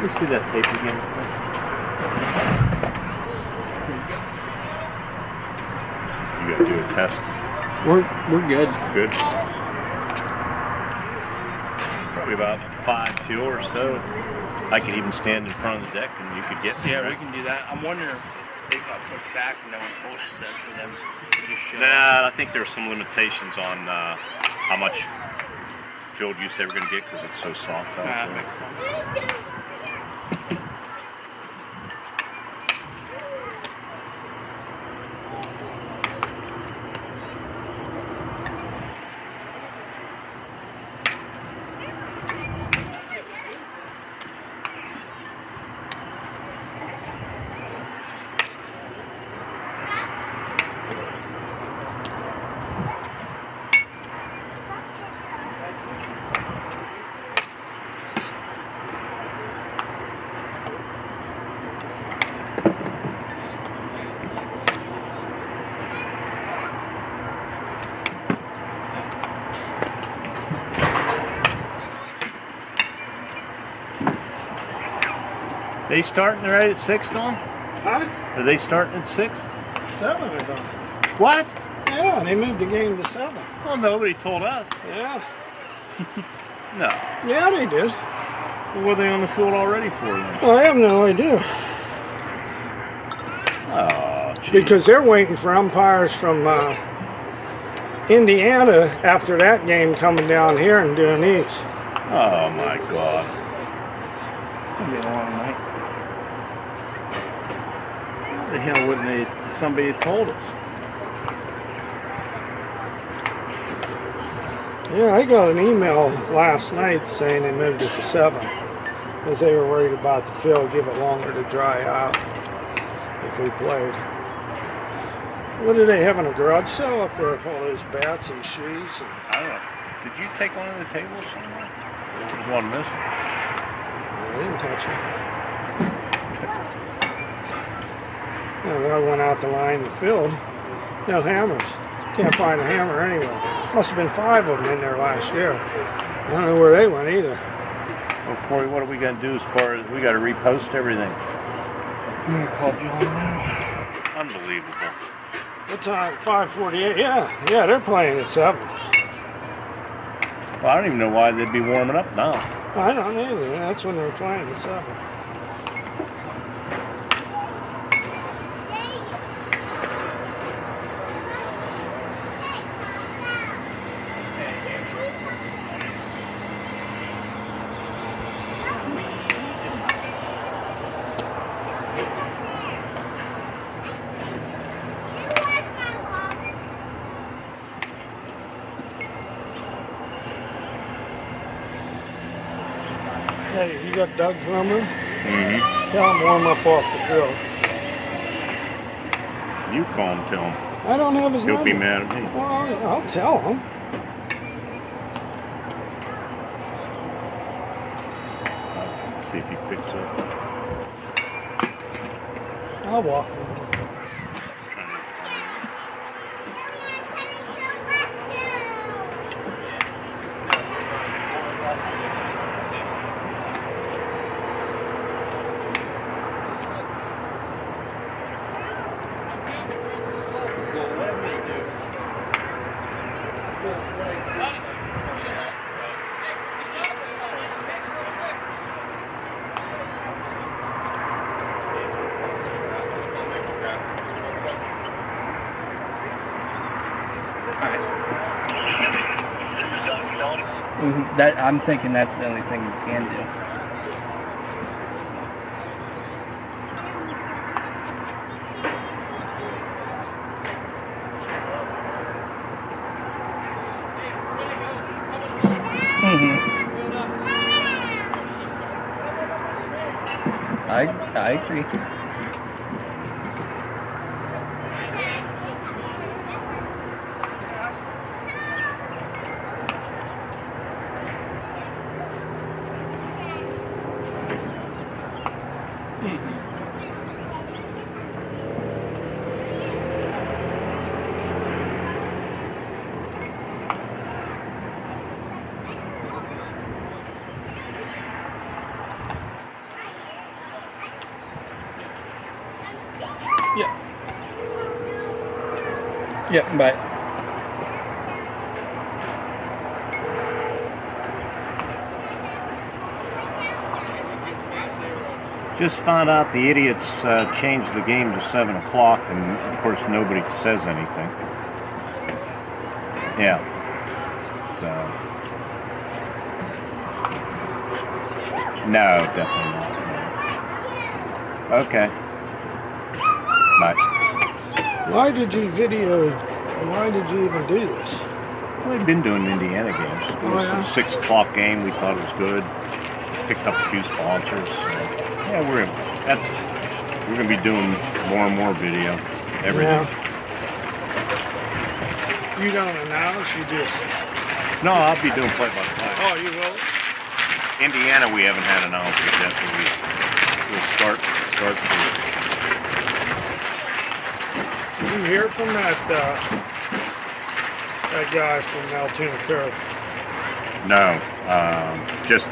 me see that tape again. You gotta do a test. We're good. Good. Probably about 5'2" or so. I could even stand in front of the deck and you could get me. Yeah, right? we can do that. I'm wondering if they got pushed back and no one posted that for them to just show up. Nah, I think there's some limitations on how much field use they were going to get because it's so soft out That there. makes sense. They starting right at 6, Dawn? Huh? Are they starting at 6? 7, I thought. What? Yeah, they moved the game to 7. Well, nobody told us. Yeah. No. Yeah, they did. Well, were they on the field already for you? I have no idea. Oh, geez. Because they're waiting for umpires from Indiana after that game coming down here and doing these. Oh, my God. It's gonna be a long night. Why the hell wouldn't they? Somebody had told us. Yeah, I got an email last night saying they moved it to 7 because they were worried about the field, give it longer to dry out if we played. What are they having, a garage sale up there with all those bats and shoes? And I don't know. Did you take one of the tables somewhere? There was one missing. I didn't touch it. Yeah, I went out to line the field. No hammers. Can't find a hammer anywhere. Must have been 5 of them in there last year. I don't know where they went either. Well, Corey, what are we going to do as far as we got to repost everything? I'm gonna call John now. Unbelievable. What time? 5:48. Yeah, they're playing at 7. Well, I don't even know why they'd be warming up now. I don't either. That's when they're playing at 7. Hey, you got Doug's number? Mm-hmm. Tell him warm up off the field. You call him, tell him. I don't have his He'll number. be mad at me. Well, I'll tell him. See if he picks up. I'll walk him. That I'm thinking that's the only thing you can do. I agree. Yeah. Yeah, bye. Just found out the idiots changed the game to 7 o'clock, and of course nobody says anything. Yeah. So. No, definitely not. No. Okay. Bye. Why did you video? Why did you even do this? Well, we've been doing Indiana games. It was a 6 o'clock game. We thought it was good. Picked up a few sponsors. So, yeah, we're gonna be doing more and more video every day. You don't announce. You just. No, I'll be doing play-by-play. Oh, you will. Indiana, we haven't had announcers yet, but we'll start to. Did you hear from that guy from Altoona Curve? No, just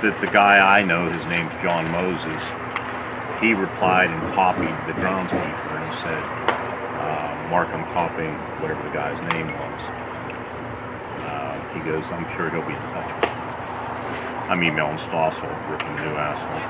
that the guy I know, his name's John Moses. He replied and copied the groundskeeper and said, "Mark, I'm copying whatever the guy's name was." He goes, "I'm sure he'll be in touch with you." I'm emailing Stossel, ripping the new asshole.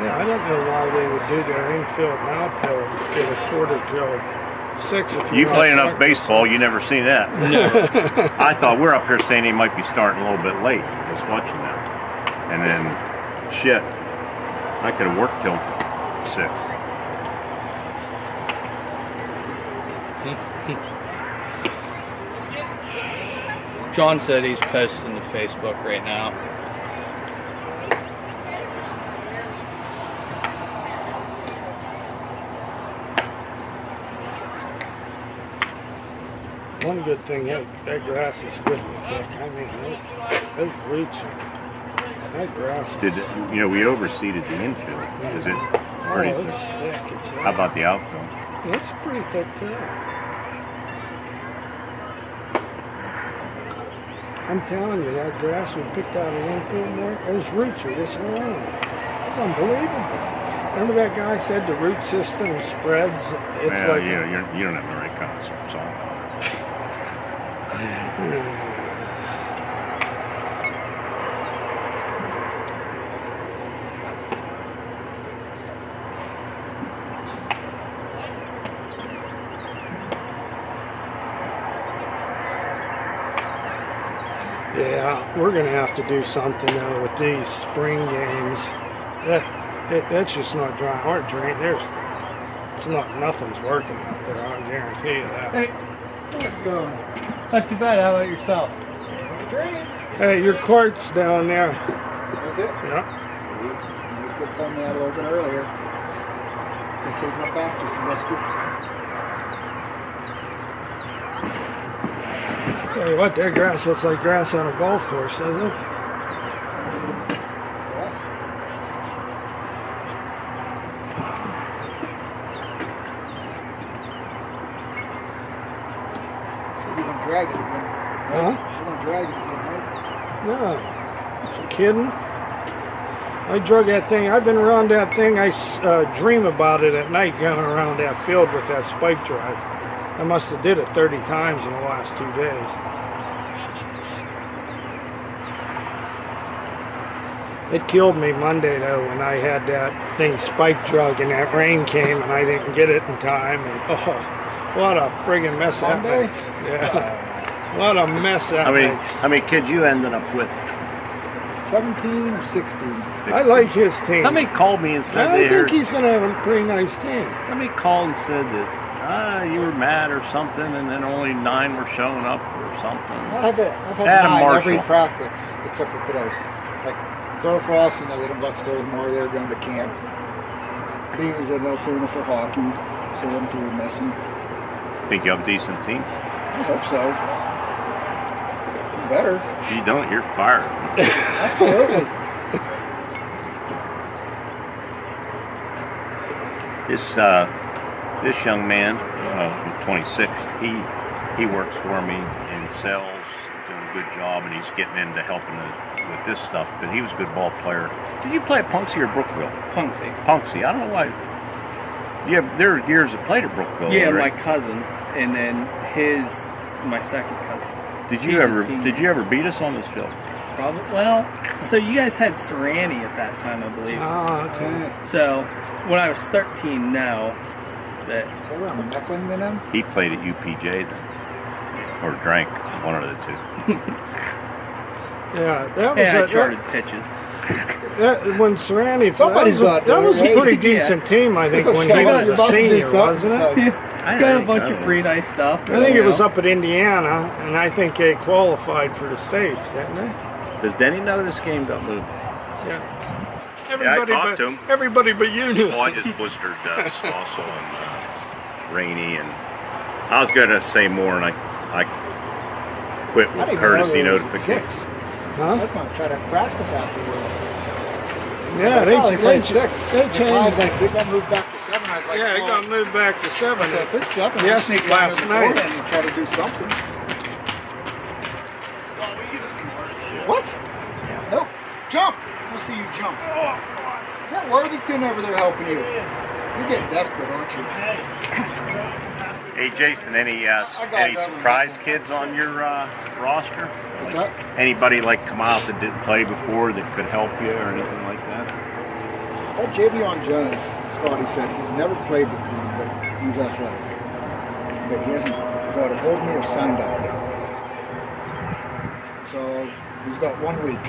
Yeah, I don't know why they would do their infield and outfield get a quarter till 6. If You play enough baseball, you never seen that. No. I thought we're up here saying he might be starting a little bit late. Just watching that. And then, shit, I could have worked till 6. John said he's posting to Facebook right now. One good thing, that grass is good and thick. I mean, those roots, that grass is... We overseeded the infield. Is it already it's thick? thick. It's How about the outfield? It's pretty thick too. I'm telling you, that grass we picked out of the infield, Mark, those roots are this long. It's unbelievable. Remember that guy said the root system spreads? It's like you don't have the right kind of salt. Yeah, we're going to have to do something though with these spring games. That's just not dry. Our drain, nothing's working out there. I guarantee you that. Hey, how's it going? Not too bad. How about yourself? Hey, your cart's down there. Is it? Yeah. See, you could come out a little bit earlier. Just take my back just to rescue. Tell you what, that grass looks like grass on a golf course, doesn't it? You're gonna drag it again. Right? Huh? You're gonna drag it again, right? No. Kidding? I drug that thing. I've been around that thing. I dream about it at night going around that field with that spike drive. I must have did it 30 times in the last 2 days. It killed me Monday though when I had that thing spike drug and that rain came and I didn't get it in time. And oh, what a friggin' mess that Monday? makes. Yeah. What a mess that makes. How many kids you ended up with? 17 or 16? I like his team. Somebody called me and said I think he's going to have a pretty nice team. Somebody called and said that you were mad or something, and then only 9 were showing up or something. I've had Adam 9 Marshall. every practice except for today. Like Zofrost, they don't got to go tomorrow. They're going to camp. He was in Altoona for hockey, so them two were missing. Think you have a decent team? I hope so. better. If you don't, you're fired. Absolutely. This young man, 26, he works for me in sales, doing a good job, and he's getting into helping with this stuff. But he was a good ball player. Did you play at Punxsy or Brookville? Punxsy. Punxsy. I don't know why. Yeah, there are years that played at Brookville. Yeah, right? my cousin, and then my second cousin. Did He's you a ever senior. beat us on this field? Probably. Well, so you guys had Serrani at that time, I believe. Oh, okay. So when I was 13, no. That Is that around Mecklen then him? He played at UPJ then, or drank, one of the two. Yeah, that was yeah, I charted pitches. when Serrani. Somebody's got that was a right? pretty decent team, I think, when he was a senior, wasn't it? Got a bunch of free nice stuff. I think it was up at Indiana, and I think they qualified for the States, didn't they? Does Denny know this game got moved? Yeah. I talked to him. Everybody but you knew. Well, I just blistered also and Rainey, and I was going to say more, and I quit with courtesy notification. I was going to try to practice afterwards. Yeah, they played they 6. changed. Like, it got moved back to 7. I was like, Yeah, it got moved back to 7. I said, if it's 7, Yes, let's sneak last down night. beforehand and try to do something. What? Nope. Jump. Let's see you jump. Is that Worthington over there helping you? You're getting desperate, aren't you? Hey, Jason, any surprise kids on your roster? What's that? Anybody like come out that didn't play before that could help you or anything like that? Well, Javion Jones, Scotty said he's never played before, but he's athletic. But he hasn't got a hold me or signed up yet. So he's got 1 week.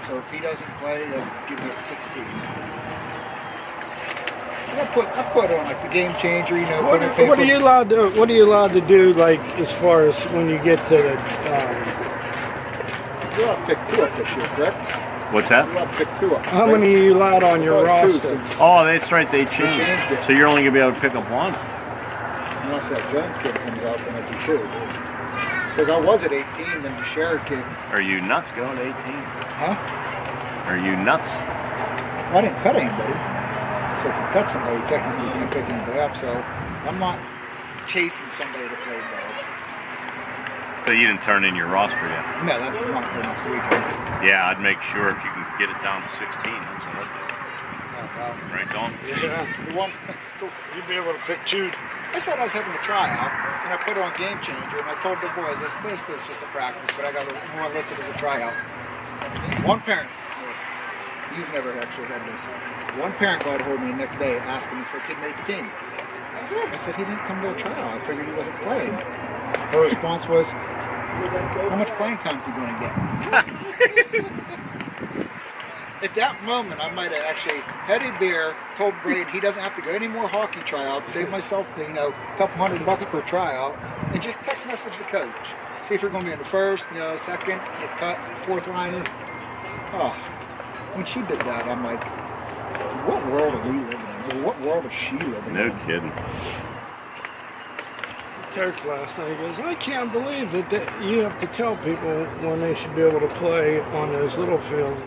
So if he doesn't play, he'll give me at 16. I put on like the game changer, you know. What are you allowed to? What are you allowed to do? Like as far as when you get to the. You're allowed to pick 2 up this year, correct? What's that? You're allowed to pick 2 up. How many are you allowed on your roster? Oh, that's right. They changed it. So you're only gonna be able to pick up 1. Unless that Jones kid comes out, then it'll be 2. Because I was at 18, then the Sherrod kid. Are you nuts going to 18? Huh? Are you nuts? Well, I didn't cut anybody. So if you cut somebody, technically you can't pick anybody up. So I'm not chasing somebody to play ball. So you didn't turn in your roster yet? No, that's not until next weekend. Yeah, I'd make sure if you can get it down to 16. That's what I'd do. Right, Don? Yeah. You'd be able to pick 2. I said I was having a tryout, and I put it on Game Changer, and I told the boys, basically it's just a practice, but I got it more listed as a tryout. One parent, look, you've never actually had this. One parent got a hold of me the next day asking if a kid made the team. I said he didn't come to a tryout. I figured he wasn't playing. Her response was, how much playing time is he going to get? At that moment, I might have actually had a beer, told Braden he doesn't have to go any more hockey tryouts, save myself, a couple $100 per tryout, and just text message the coach. See if you're going to be in the first, second, get cut, 4th liner. Oh, when she did that, I'm like, what world are we living in? Or what world is she living in? No kidding. Turk last night goes, I can't believe that you have to tell people when they should be able to play on those little fields.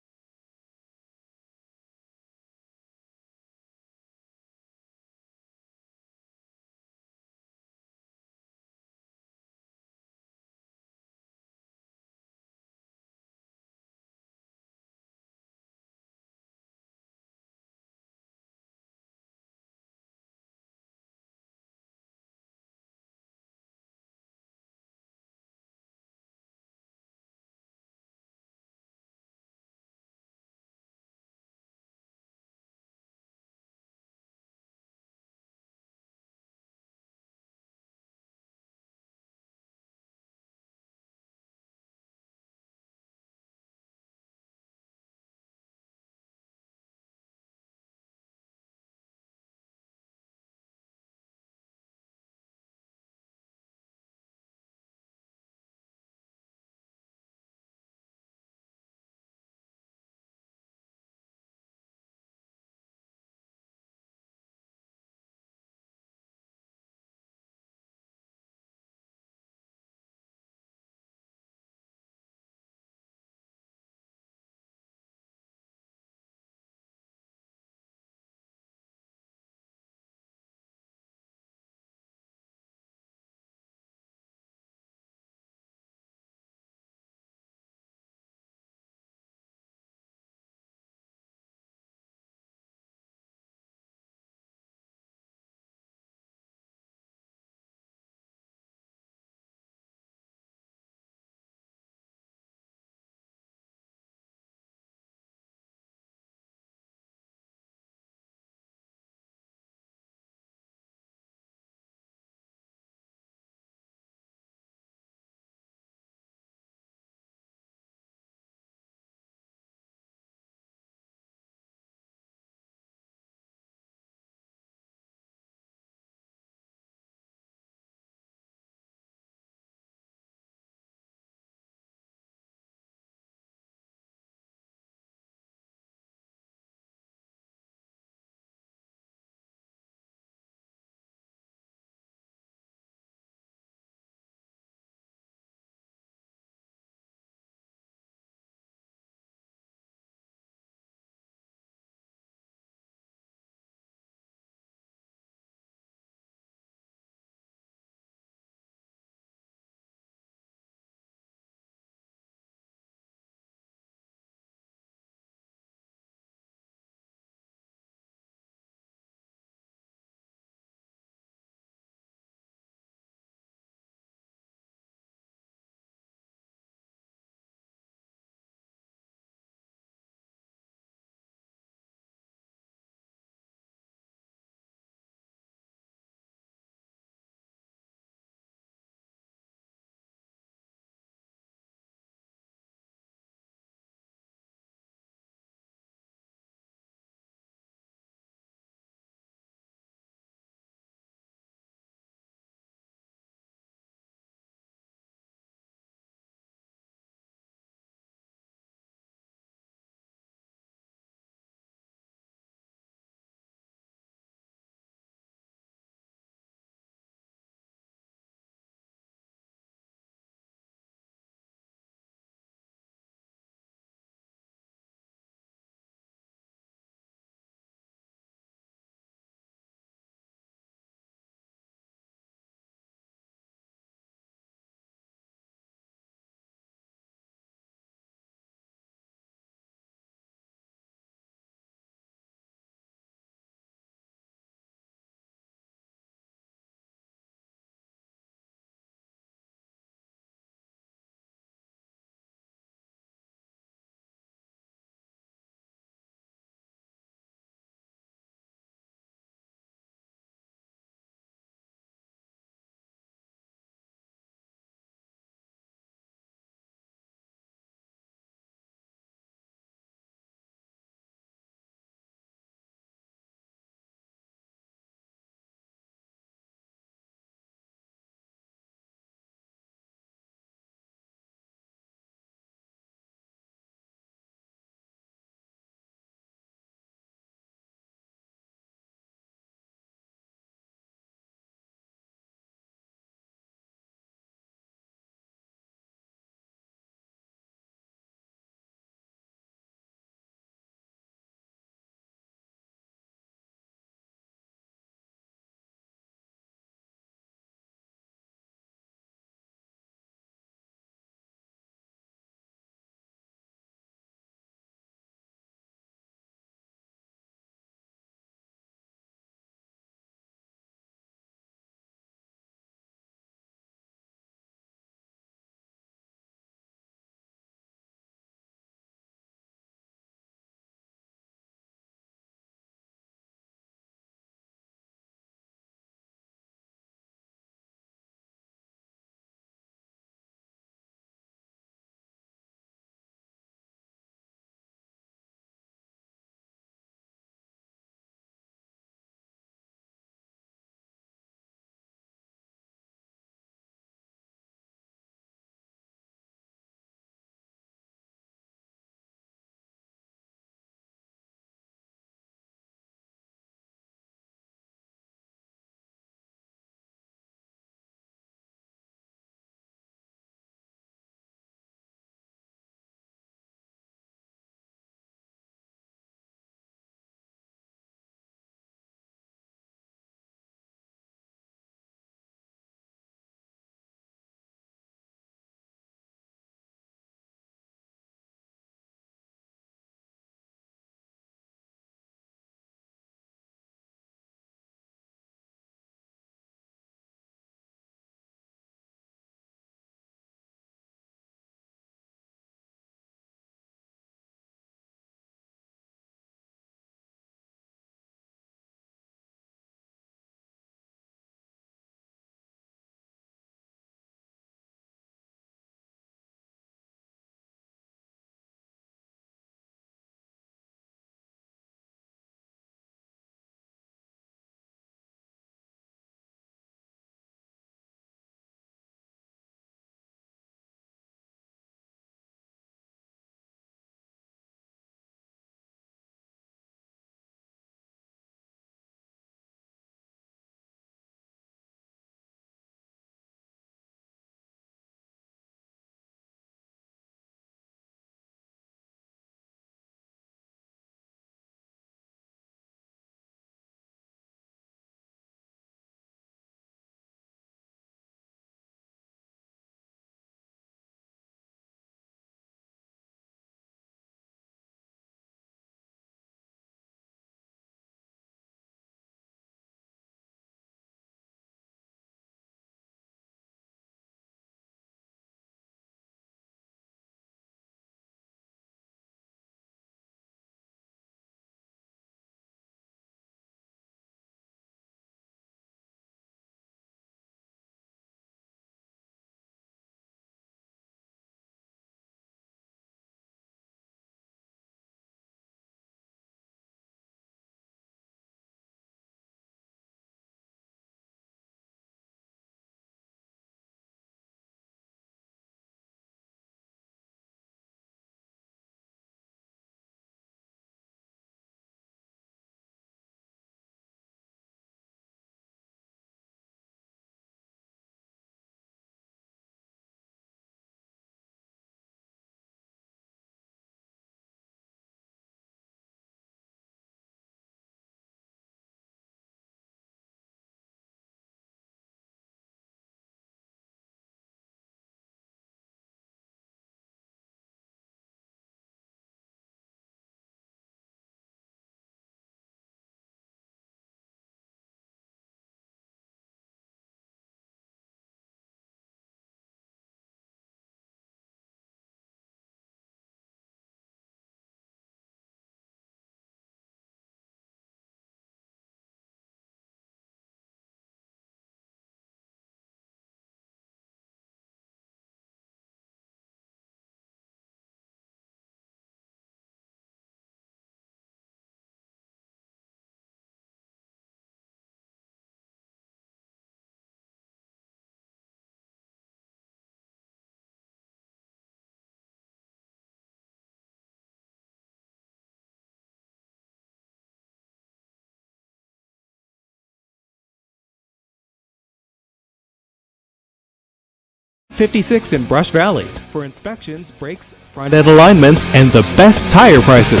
56 in Brush Valley for inspections, brakes, front end alignments, and the best tire prices.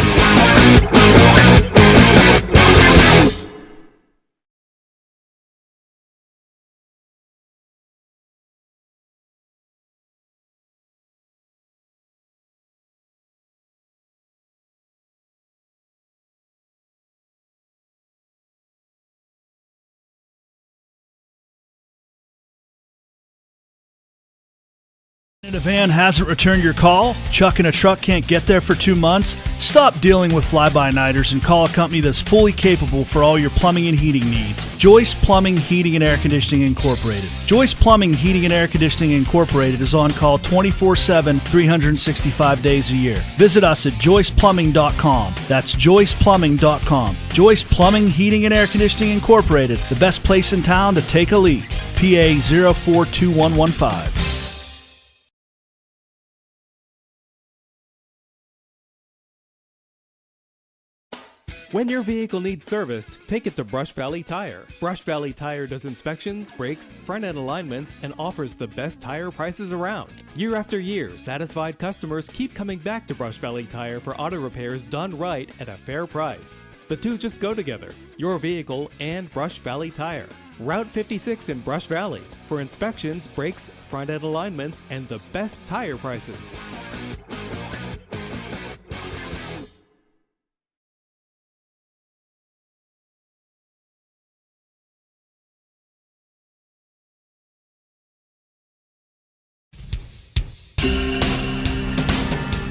A van hasn't returned your call? Chuck in a truck can't get there for 2 months? Stop dealing with fly-by-nighters and call a company that's fully capable for all your plumbing and heating needs. Joyce Plumbing, Heating, and Air Conditioning Incorporated. Joyce Plumbing, Heating, and Air Conditioning Incorporated is on call 24/7, 365 days a year. Visit us at joyceplumbing.com. That's joyceplumbing.com. Joyce Plumbing, Heating, and Air Conditioning Incorporated, the best place in town to take a leak. PA 042115. When your vehicle needs serviced, take it to Brush Valley Tire. Brush Valley Tire does inspections, brakes, front end alignments, and offers the best tire prices around. Year after year, satisfied customers keep coming back to Brush Valley Tire for auto repairs done right at a fair price. The two just go together, your vehicle and Brush Valley Tire. Route 56 in Brush Valley for inspections, brakes, front end alignments, and the best tire prices.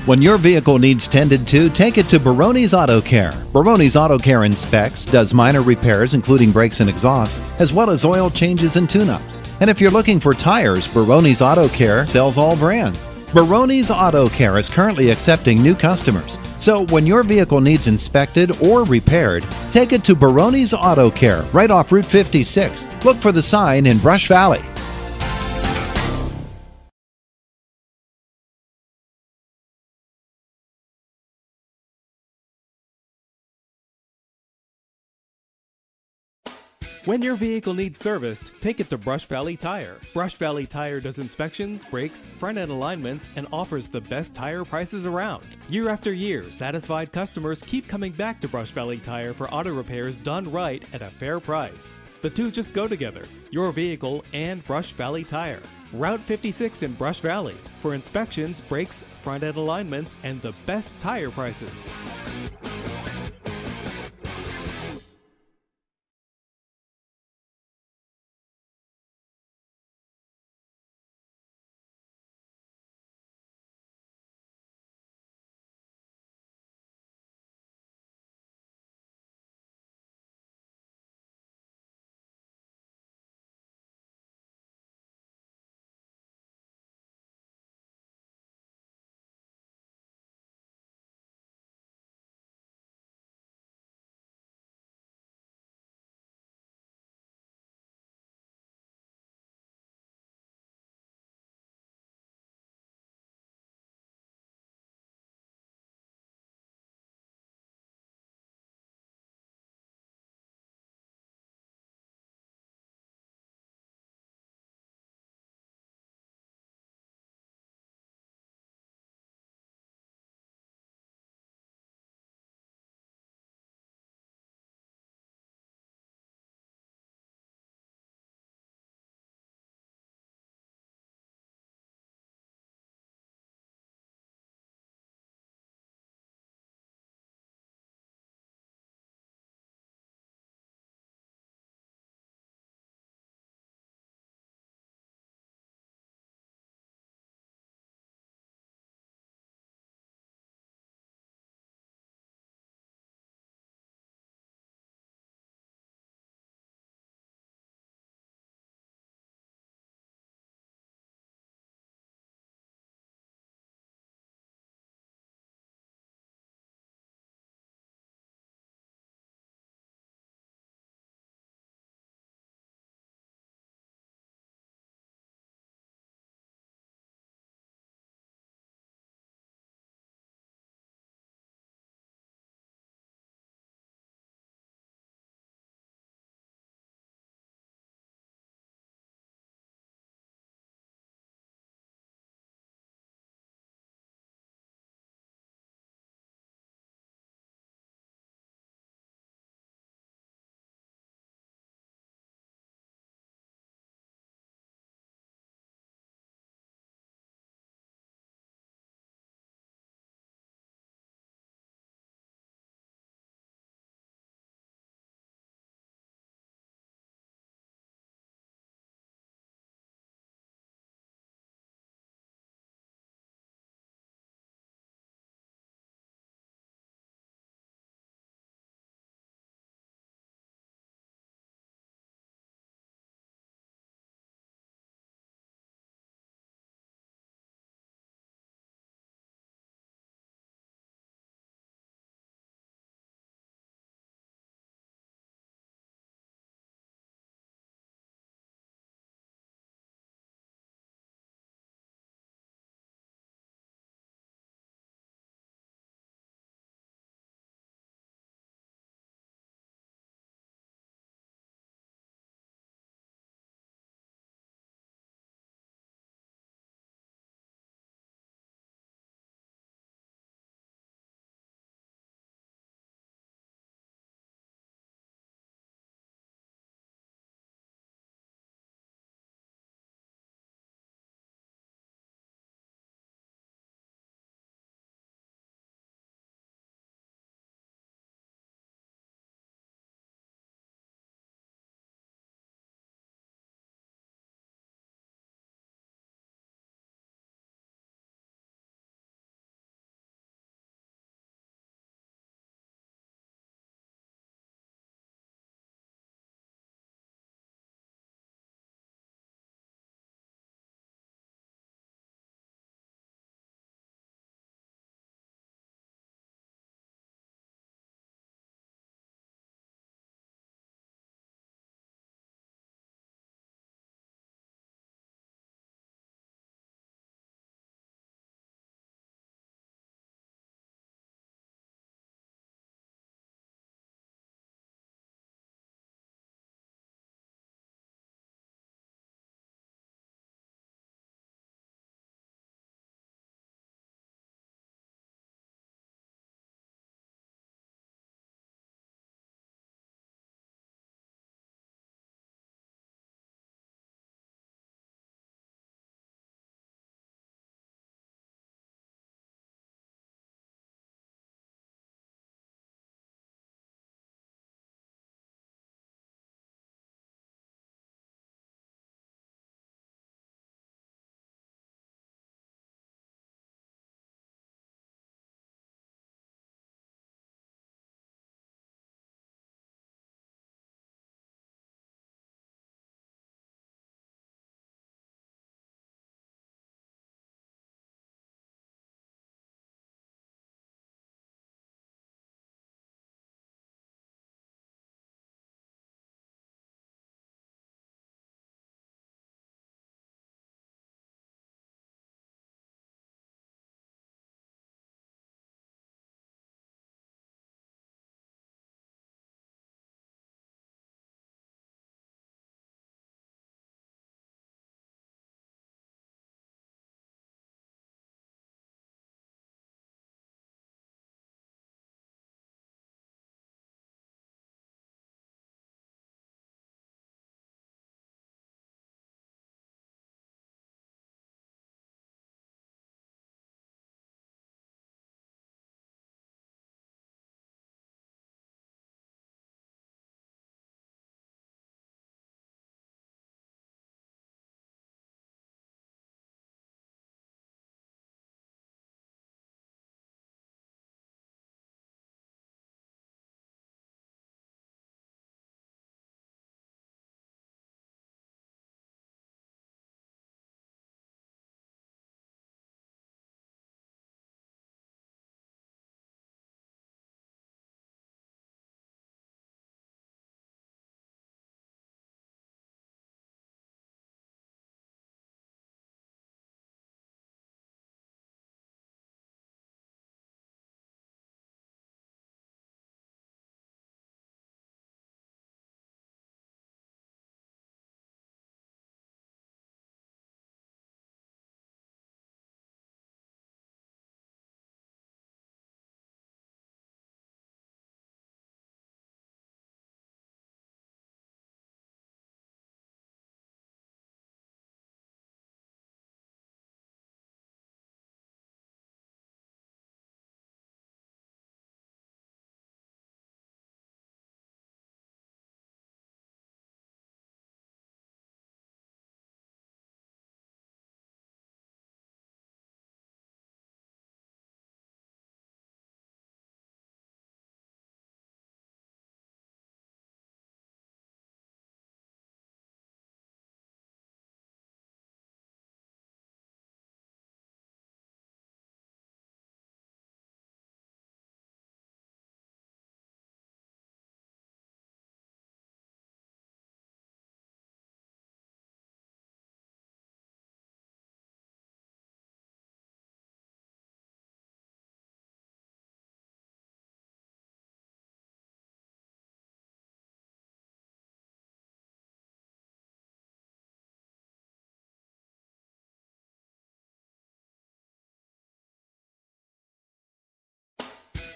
When your vehicle needs tended to, take it to Baroni's Auto Care. Baroni's Auto Care inspects, does minor repairs including brakes and exhausts, as well as oil changes and tune-ups. And if you're looking for tires, Baroni's Auto Care sells all brands. Baroni's Auto Care is currently accepting new customers. So when your vehicle needs inspected or repaired, take it to Baroni's Auto Care right off Route 56. Look for the sign in Brush Valley. When your vehicle needs serviced, take it to Brush Valley Tire. Brush Valley Tire does inspections, brakes, front end alignments, and offers the best tire prices around. Year after year, satisfied customers keep coming back to Brush Valley Tire for auto repairs done right at a fair price. The two just go together, your vehicle and Brush Valley Tire. Route 56 in Brush Valley for inspections, brakes, front end alignments, and the best tire prices.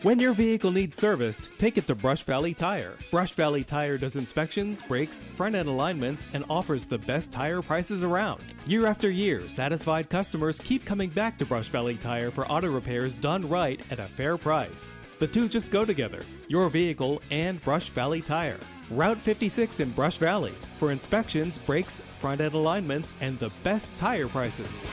When your vehicle needs serviced, take it to Brush Valley Tire. Brush Valley Tire does inspections, brakes, front-end alignments, and offers the best tire prices around. Year after year, satisfied customers keep coming back to Brush Valley Tire for auto repairs done right at a fair price. The two just go together, your vehicle and Brush Valley Tire. Route 56 in Brush Valley for inspections, brakes, front-end alignments, and the best tire prices.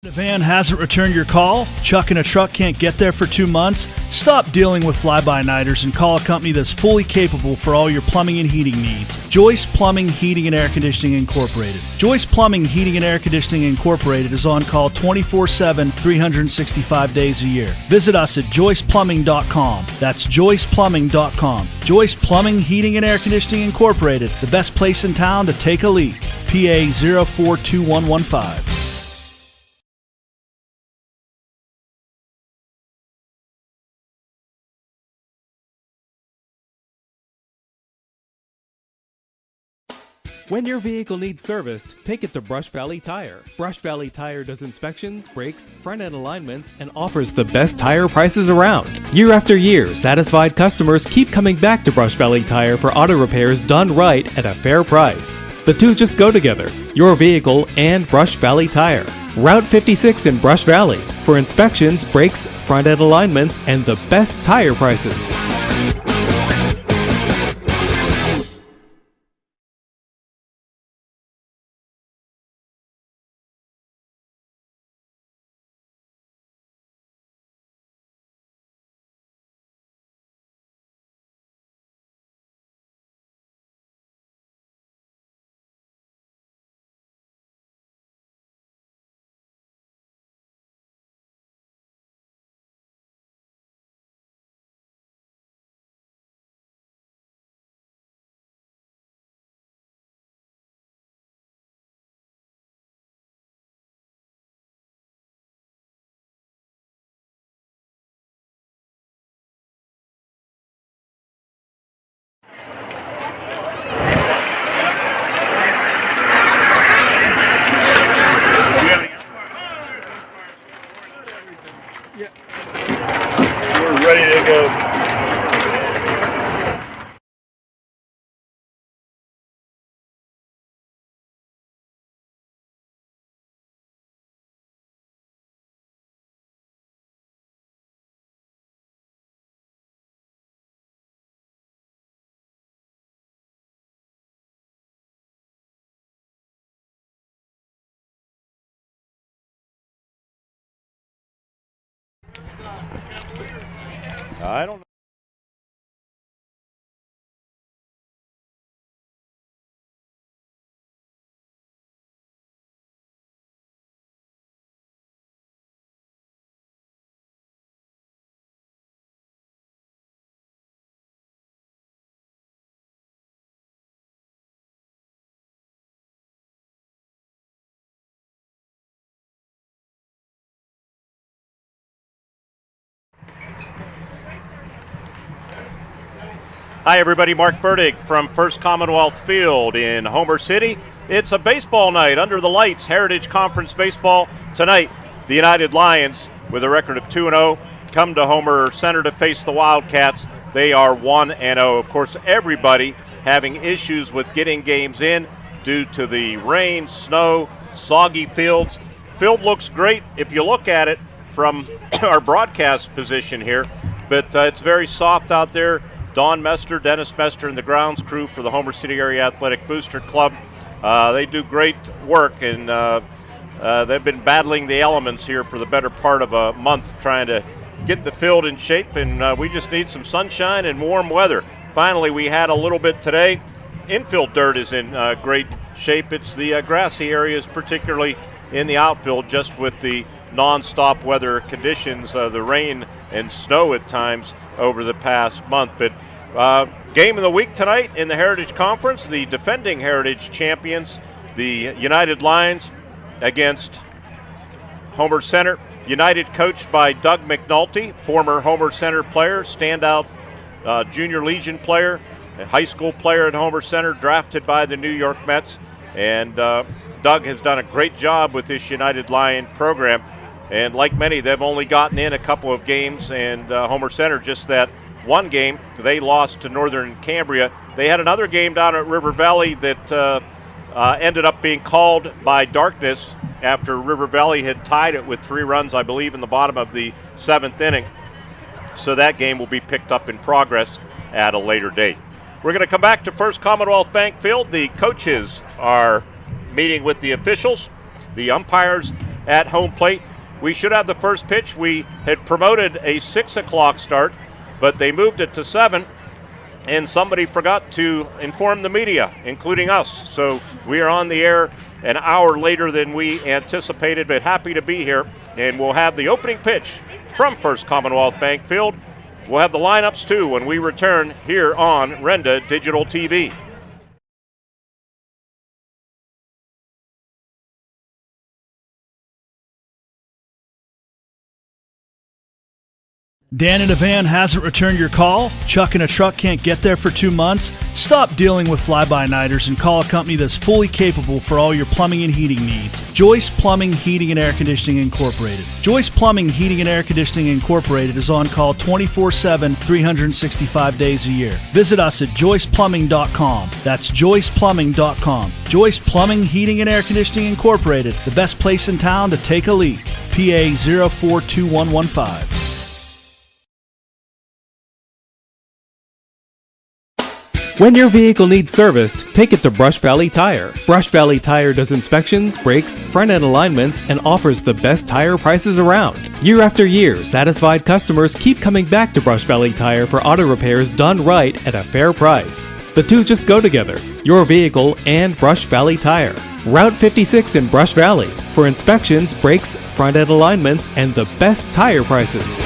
The van hasn't returned your call? Chuck and a truck can't get there for 2 months? Stop dealing with fly-by-nighters and call a company that's fully capable for all your plumbing and heating needs. Joyce Plumbing, Heating, and Air Conditioning Incorporated. Joyce Plumbing, Heating, and Air Conditioning Incorporated is on call 24/7, 365 days a year. Visit us at joyceplumbing.com. That's joyceplumbing.com. Joyce Plumbing, Heating, and Air Conditioning Incorporated, the best place in town to take a leak. PA 042115. When your vehicle needs serviced, take it to Brush Valley Tire. Brush Valley Tire does inspections, brakes, front-end alignments, and offers the best tire prices around. Year after year, satisfied customers keep coming back to Brush Valley Tire for auto repairs done right at a fair price. The two just go together, your vehicle and Brush Valley Tire. Route 56 in Brush Valley for inspections, brakes, front-end alignments, and the best tire prices. We're ready to go. I don't know. Hi everybody, Mark Burdick from First Commonwealth Field in Homer City. It's a baseball night under the lights, Heritage Conference baseball. Tonight, the United Lions, with a record of 2-0, come to Homer Center to face the Wildcats. They are 1-0. Of course, everybody having issues with getting games in due to the rain, snow, soggy fields. Field looks great if you look at it from our broadcast position here, but it's very soft out there. Don Mester, Dennis Mester, and the grounds crew for the Homer City Area Athletic Booster Club. They do great work, and they've been battling the elements here for the better part of a month trying to get the field in shape, and we just need some sunshine and warm weather. Finally, we had a little bit today. Infield dirt is in great shape. It's the grassy areas, particularly in the outfield, just with the non-stop weather conditions, the rain and snow at times over the past month. But game of the week tonight in the Heritage Conference, the defending Heritage champions, the United Lions against Homer Center. United coached by Doug McNulty, former Homer Center player, standout Junior Legion player, a high school player at Homer Center, drafted by the New York Mets. And Doug has done a great job with this United Lion program. And like many, they've only gotten in a couple of games, and Homer Center, just that one game, they lost to Northern Cambria. They had another game down at River Valley that ended up being called by darkness after River Valley had tied it with 3 runs, I believe, in the bottom of the 7th inning. So that game will be picked up in progress at a later date. We're going to come back to First Commonwealth Bank Field. The coaches are meeting with the officials, the umpires at home plate. We should have the first pitch. We had promoted a 6 o'clock start, but they moved it to 7, and somebody forgot to inform the media, including us. So we are on the air an hour later than we anticipated, but happy to be here. And we'll have the opening pitch from First Commonwealth Bank Field. We'll have the lineups too when we return here on Renda Digital TV. Dan in a van hasn't returned your call? Chuck in a truck can't get there for 2 months? Stop dealing with fly-by-nighters and call a company that's fully capable for all your plumbing and heating needs. Joyce Plumbing, Heating, and Air Conditioning Incorporated. Joyce Plumbing, Heating, and Air Conditioning Incorporated is on call 24/7, 365 days a year. Visit us at joyceplumbing.com. That's joyceplumbing.com. Joyce Plumbing, Heating, and Air Conditioning Incorporated, the best place in town to take a leak. PA 042115. When your vehicle needs serviced, take it to Brush Valley Tire. Brush Valley Tire does inspections, brakes, front-end alignments, and offers the best tire prices around. Year after year, satisfied customers keep coming back to Brush Valley Tire for auto repairs done right at a fair price. The two just go together, your vehicle and Brush Valley Tire. Route 56 in Brush Valley for inspections, brakes, front-end alignments, and the best tire prices.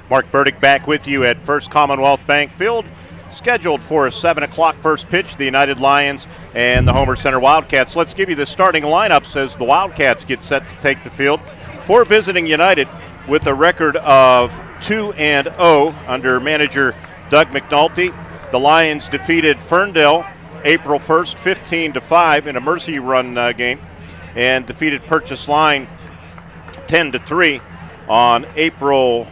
Mark Burdick back with you at First Commonwealth Bank Field. Scheduled for a 7 o'clock first pitch, the United Lions and the Homer Center Wildcats. Let's give you the starting lineups as the Wildcats get set to take the field. For visiting United, with a record of 2-0 under manager Doug McNulty, the Lions defeated Ferndale April 1st, 15-5 in a mercy run game, and defeated Purchase Line 10-3 on April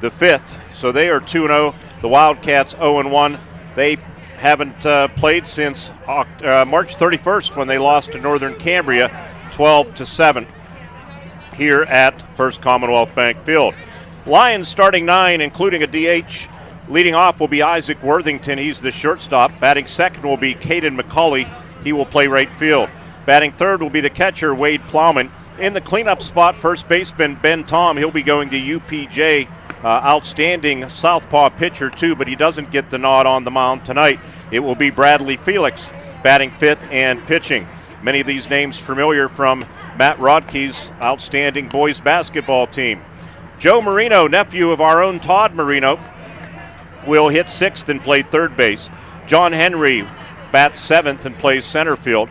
the 5th. So they are 2-0. The Wildcats 0-1. They haven't played since March 31st when they lost to Northern Cambria 12-7 here at First Commonwealth Bank Field. Lions starting 9, including a DH. Leading off will be Isaac Worthington. He's the shortstop. Batting second will be Caden McCauley. He will play right field. Batting third will be the catcher, Wade Plowman. In the cleanup spot, first baseman Ben Tom. He'll be going to UPJ. Outstanding southpaw pitcher, too, but he doesn't get the nod on the mound tonight. It will be Bradley Felix batting fifth and pitching. Many of these names familiar from Matt Rodke's outstanding boys basketball team. Joe Marino, nephew of our own Todd Marino, will hit sixth and play third base. John Henry bats seventh and plays center field.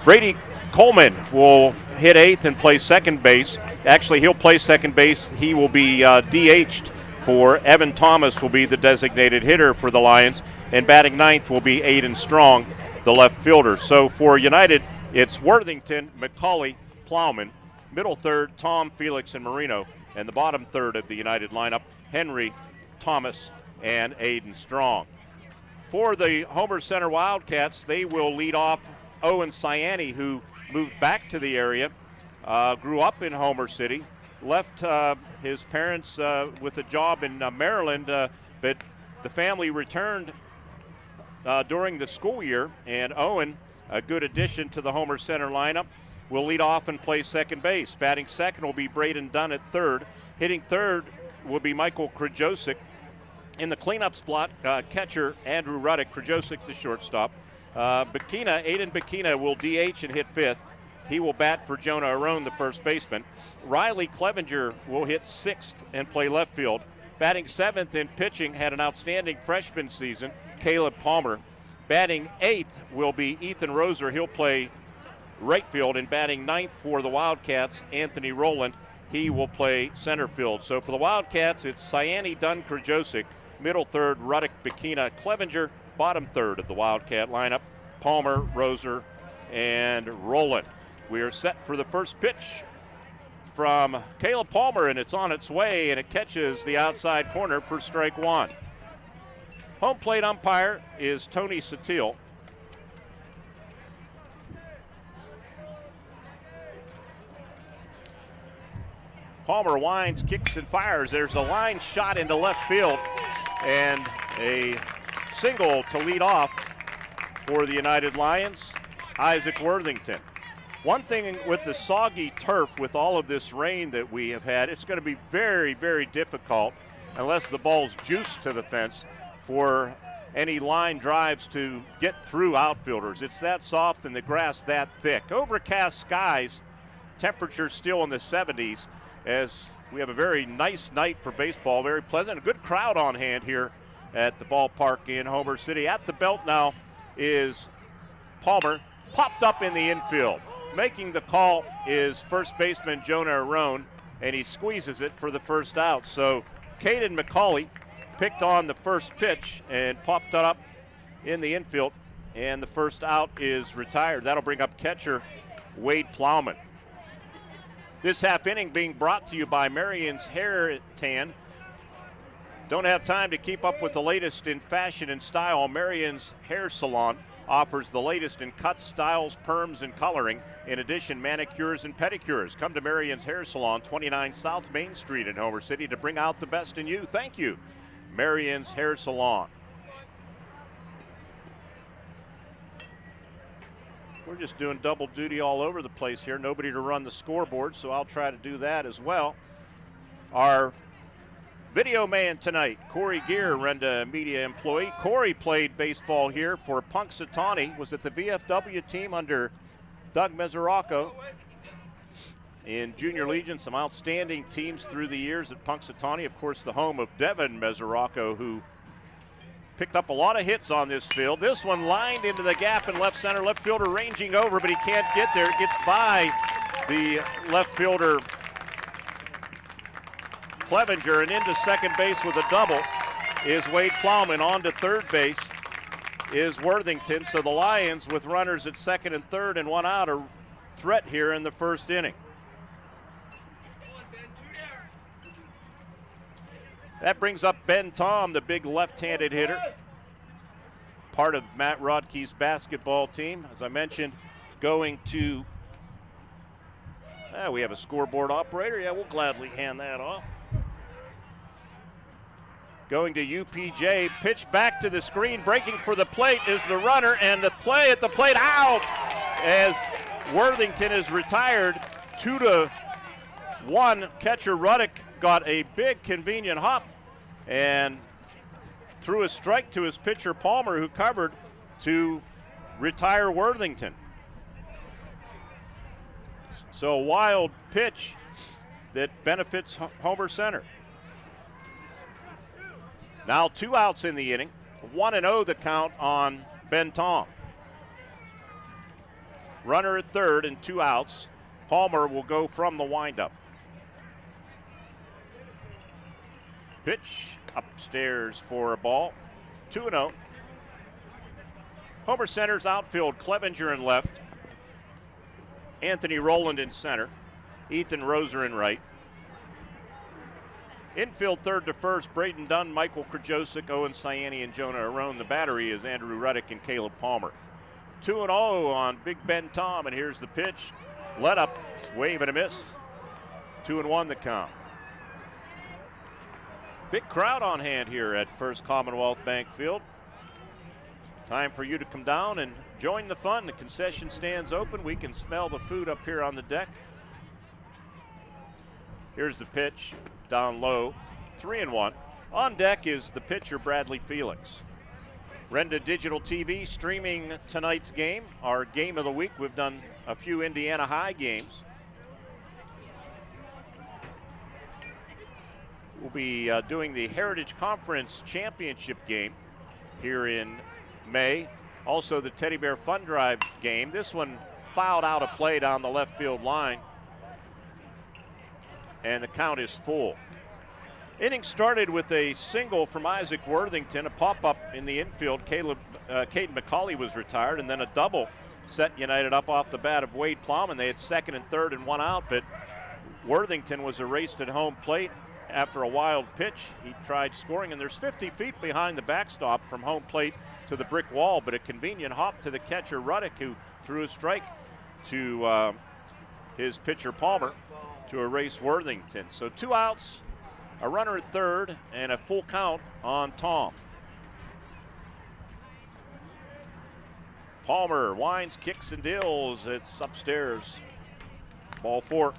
Brady Coleman will hit eighth and play second base. Actually, he'll play second base. He will be DH'd for Evan Thomas will be the designated hitter for the Lions. And batting ninth will be Aiden Strong, the left fielder. So for United, it's Worthington, McCauley, Plowman. Middle third, Tom, Felix, and Marino. And the bottom third of the United lineup, Henry, Thomas, and Aiden Strong. For the Homer Center Wildcats, they will lead off Owen Cyani, who moved back to the area, grew up in Homer City, left his parents with a job in Maryland, but the family returned during the school year, and Owen, a good addition to the Homer Center lineup, will lead off and play second base. Batting second will be Braden Dunn at third. Hitting third will be Michael Krajosik. In the cleanup spot, catcher Andrew Ruddick, Krajosik the shortstop. Aiden Bikina will DH and hit fifth. He will bat for Jonah Arone, the first baseman. Riley Clevenger will hit sixth and play left field. Batting seventh in pitching, had an outstanding freshman season, Caleb Palmer. Batting eighth will be Ethan Roser. He'll play right field. And batting ninth for the Wildcats, Anthony Rowland. He will play center field. So for the Wildcats, it's Cyani, Dunn, Krajosik. Middle third, Ruddick, Bikina, Clevenger. Bottom third of the Wildcat lineup, Palmer, Roser, and Rowland. We are set for the first pitch from Caleb Palmer, and it's on its way, and it catches the outside corner for strike one. Home plate umpire is Tony Satil. Palmer winds, kicks, and fires. There's a line shot into left field, and a single to lead off for the United Lions, Isaac Worthington. One thing with the soggy turf, with all of this rain that we have had, it's going to be very, very difficult, unless the ball's juiced to the fence, for any line drives to get through outfielders. It's that soft and the grass that thick. Overcast skies, temperatures still in the 70s, as we have a very nice night for baseball, very pleasant. A good crowd on hand here at the ballpark in Homer City. At the belt now is Palmer, popped up in the infield. Making the call is first baseman Jonah Arone, and he squeezes it for the first out. So Caden McCauley picked on the first pitch and popped it up in the infield, and the first out is retired. That'll bring up catcher Wade Plowman. This half inning being brought to you by Marion's Hair Tan. Don't have time to keep up with the latest in fashion and style. Marion's Hair Salon offers the latest in cuts, styles, perms, and coloring. In addition, manicures and pedicures. Come to Marion's Hair Salon, 29 South Main Street in Homer City, to bring out the best in you. Thank you, Marion's Hair Salon. We're just doing double duty all over the place here. Nobody to run the scoreboard, so I'll try to do that as well. Our video man tonight, Corey Gear, Renda media employee. Corey played baseball here for Punxsutawney, was at the VFW team under Doug Mesoraco. In Junior Legion, some outstanding teams through the years at Punxsutawney. Of course, the home of Devin Mesoraco, who picked up a lot of hits on this field. This one lined into the gap in left center. Left fielder ranging over, but he can't get there. It gets by the left fielder Clevenger, and into second base with a double is Wade Plowman. On to third base is Worthington. So the Lions, with runners at second and third and one out, are threat here in the first inning. That brings up Ben Tom, the big left-handed hitter, part of Matt Rodkey's basketball team. As I mentioned, going to, we have a scoreboard operator. Yeah, we'll gladly hand that off. Going to UPJ, pitch back to the screen, breaking for the plate is the runner, and the play at the plate out as Worthington is retired 2-1. Catcher Ruddick got a big convenient hop and threw a strike to his pitcher Palmer, who covered to retire Worthington. So a wild pitch that benefits Homer Center. Now 2 outs in the inning, 1-0 the count on Ben Tom. Runner at third and 2 outs. Palmer will go from the windup. Pitch upstairs for a ball. 2-0. Homer Center's outfield, Clevenger in left. Anthony Rowland in center. Ethan Roser in right. Infield third to first, Braden Dunn, Michael Krajosik, Owen Cyani, and Jonah Arone. The battery is Andrew Ruddick and Caleb Palmer. 2-0 on Big Ben Tom, and here's the pitch. Let up, wave and a miss. 2-1 the count. Big crowd on hand here at First Commonwealth Bank Field. Time for you to come down and join the fun. The concession stand's open. We can smell the food up here on the deck. Here's the pitch, down low, 3-1. On deck is the pitcher, Bradley Felix. Renda Digital TV streaming tonight's game, our game of the week. We've done a few Indiana High games. We'll be doing the Heritage Conference Championship game here in May. Also the Teddy Bear Fun Drive game. This one fouled out of play down the left field line, and the count is full. Inning started with a single from Isaac Worthington, a pop-up in the infield. Caden McCauley was retired, and then a double set United up off the bat of Wade Plowman. They had second and third and one out, but Worthington was erased at home plate after a wild pitch. He tried scoring, and there's 50 feet behind the backstop from home plate to the brick wall, but a convenient hop to the catcher Ruddick, who threw a strike to his pitcher Palmer to erase Worthington. So 2 outs, a runner at third, and a full count on Tom. Palmer winds, kicks, and deals. It's upstairs. Ball 4.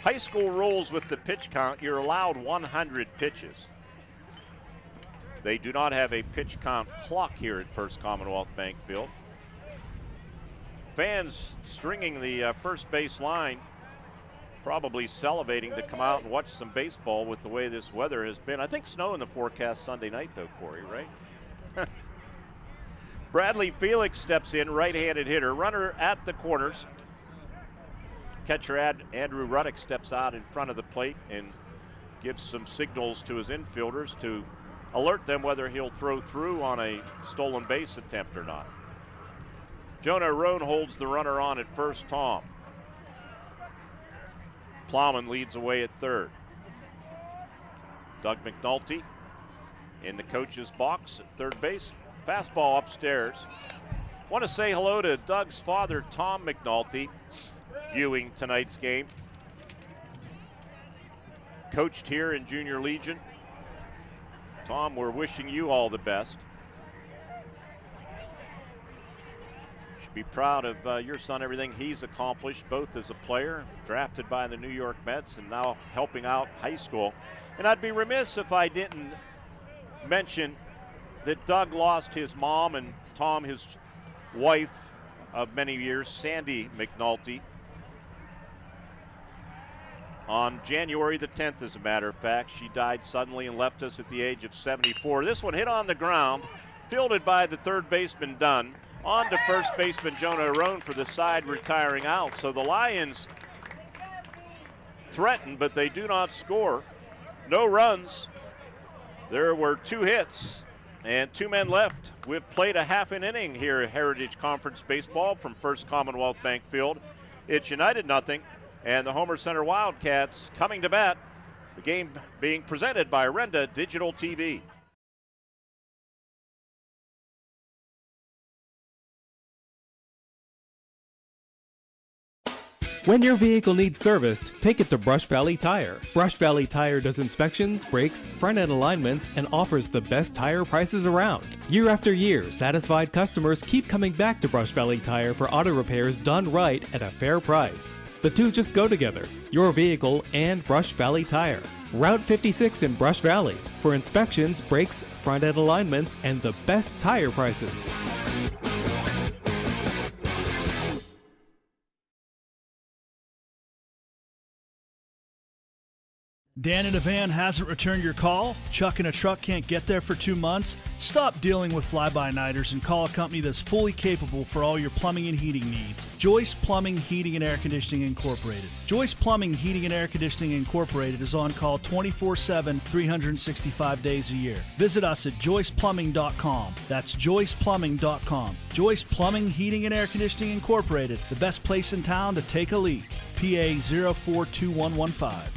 High school rules with the pitch count. You're allowed 100 pitches. They do not have a pitch count clock here at First Commonwealth Bank Field. Fans stringing the first base line, probably salivating to come out and watch some baseball with the way this weather has been. I think snow in the forecast Sunday night, though, Corey, right? Bradley Felix steps in, right-handed hitter. Runner at the corners. Catcher Andrew Ruddick steps out in front of the plate and gives some signals to his infielders to alert them whether he'll throw through on a stolen base attempt or not. Jonah Arone holds the runner on at first. Tom. Plowman leads away at third. Doug McNulty in the coach's box at third base. Fastball upstairs. Want to say hello to Doug's father, Tom McNulty, viewing tonight's game. Coached here in Junior Legion. Tom, we're wishing you all the best. Should be proud of your son, everything he's accomplished, both as a player, drafted by the New York Mets, and now helping out high school. And I'd be remiss if I didn't mention that Doug lost his mom, and Tom, his wife of many years, Sandy McNulty, on January the 10th, as a matter of fact. She died suddenly and left us at the age of 74. This one hit on the ground, fielded by the third baseman Dunn, on to first baseman Jonah Arone for the side retiring out. So the Lions threaten, but they do not score. No runs. There were 2 hits and 2 men left. We've played a half an inning here at Heritage Conference Baseball from First Commonwealth Bank Field. It's United nothing, and the Homer Center Wildcats coming to bat. The game being presented by Renda Digital TV. When your vehicle needs serviced, take it to Brush Valley Tire. Brush Valley Tire does inspections, brakes, front-end alignments, and offers the best tire prices around. Year after year, satisfied customers keep coming back to Brush Valley Tire for auto repairs done right at a fair price. The two just go together, your vehicle and Brush Valley Tire. Route 56 in Brush Valley for inspections, brakes, front-end alignments, and the best tire prices. Dan in a van hasn't returned your call? Chuck in a truck can't get there for 2 months? Stop dealing with fly-by-nighters and call a company that's fully capable for all your plumbing and heating needs. Joyce Plumbing, Heating and Air Conditioning Incorporated. Joyce Plumbing, Heating and Air Conditioning Incorporated is on call 24/7, 365 days a year. Visit us at joyceplumbing.com. That's joyceplumbing.com. Joyce Plumbing, Heating and Air Conditioning Incorporated, the best place in town to take a leak. PA 042115.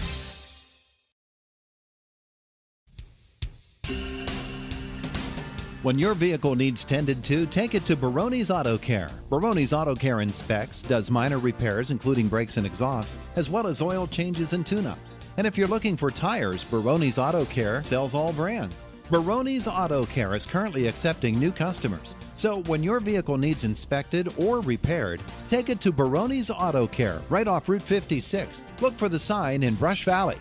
When your vehicle needs tended to, take it to Baroni's Auto Care. Baroni's Auto Care inspects, does minor repairs including brakes and exhausts, as well as oil changes and tune-ups. And if you're looking for tires, Baroni's Auto Care sells all brands. Baroni's Auto Care is currently accepting new customers. So when your vehicle needs inspected or repaired, take it to Baroni's Auto Care right off Route 56. Look for the sign in Brush Valley.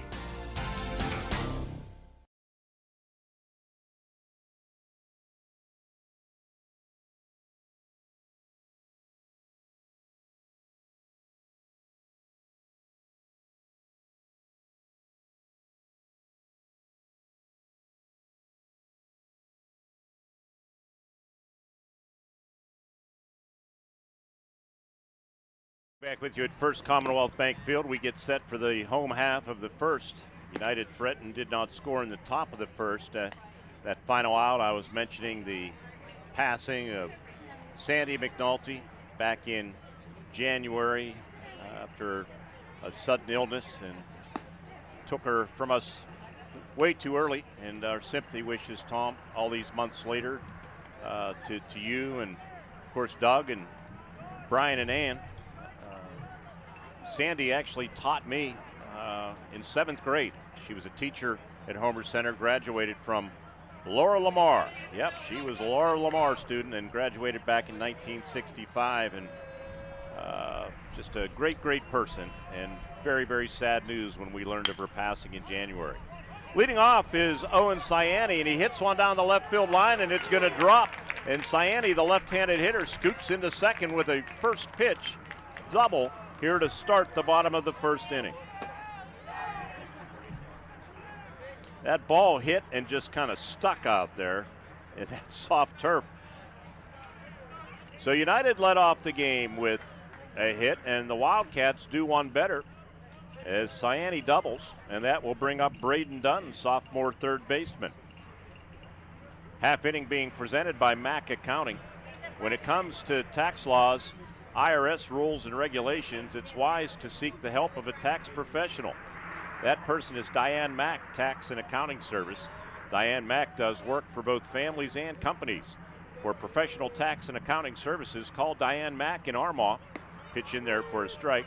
Back with you at First Commonwealth Bank Field. We get set for the home half of the first. United threatened, did not score in the top of the first. That final out, I was mentioning the passing of Sandy McNulty back in January after a sudden illness, and took her from us way too early. And our sympathy wishes, Tom, all these months later, to you and, of course, Doug and Brian and Ann. Sandy actually taught me in 7th grade. She was a teacher at Homer Center, graduated from Laura Lamar. Yep, she was a Laura Lamar student and graduated back in 1965, and just a great, great person, and very, very sad news when we learned of her passing in January. Leading off is Owen Cyani, and he hits one down the left field line, and it's going to drop. And Cyani, the left-handed hitter, scoots into second with a first pitch double here to start the bottom of the first inning. That ball hit and just kind of stuck out there in that soft turf. So United led off the game with a hit, and the Wildcats do one better as Cyani doubles, and that will bring up Braden Dunn, sophomore third baseman. Half inning being presented by Mack Accounting. When it comes to tax laws, IRS rules and regulations, it's wise to seek the help of a tax professional. That person is Diane Mack, Tax and Accounting Service. Diane Mack does work for both families and companies. For professional tax and accounting services, call Diane Mack in Armagh. Pitch in there for a strike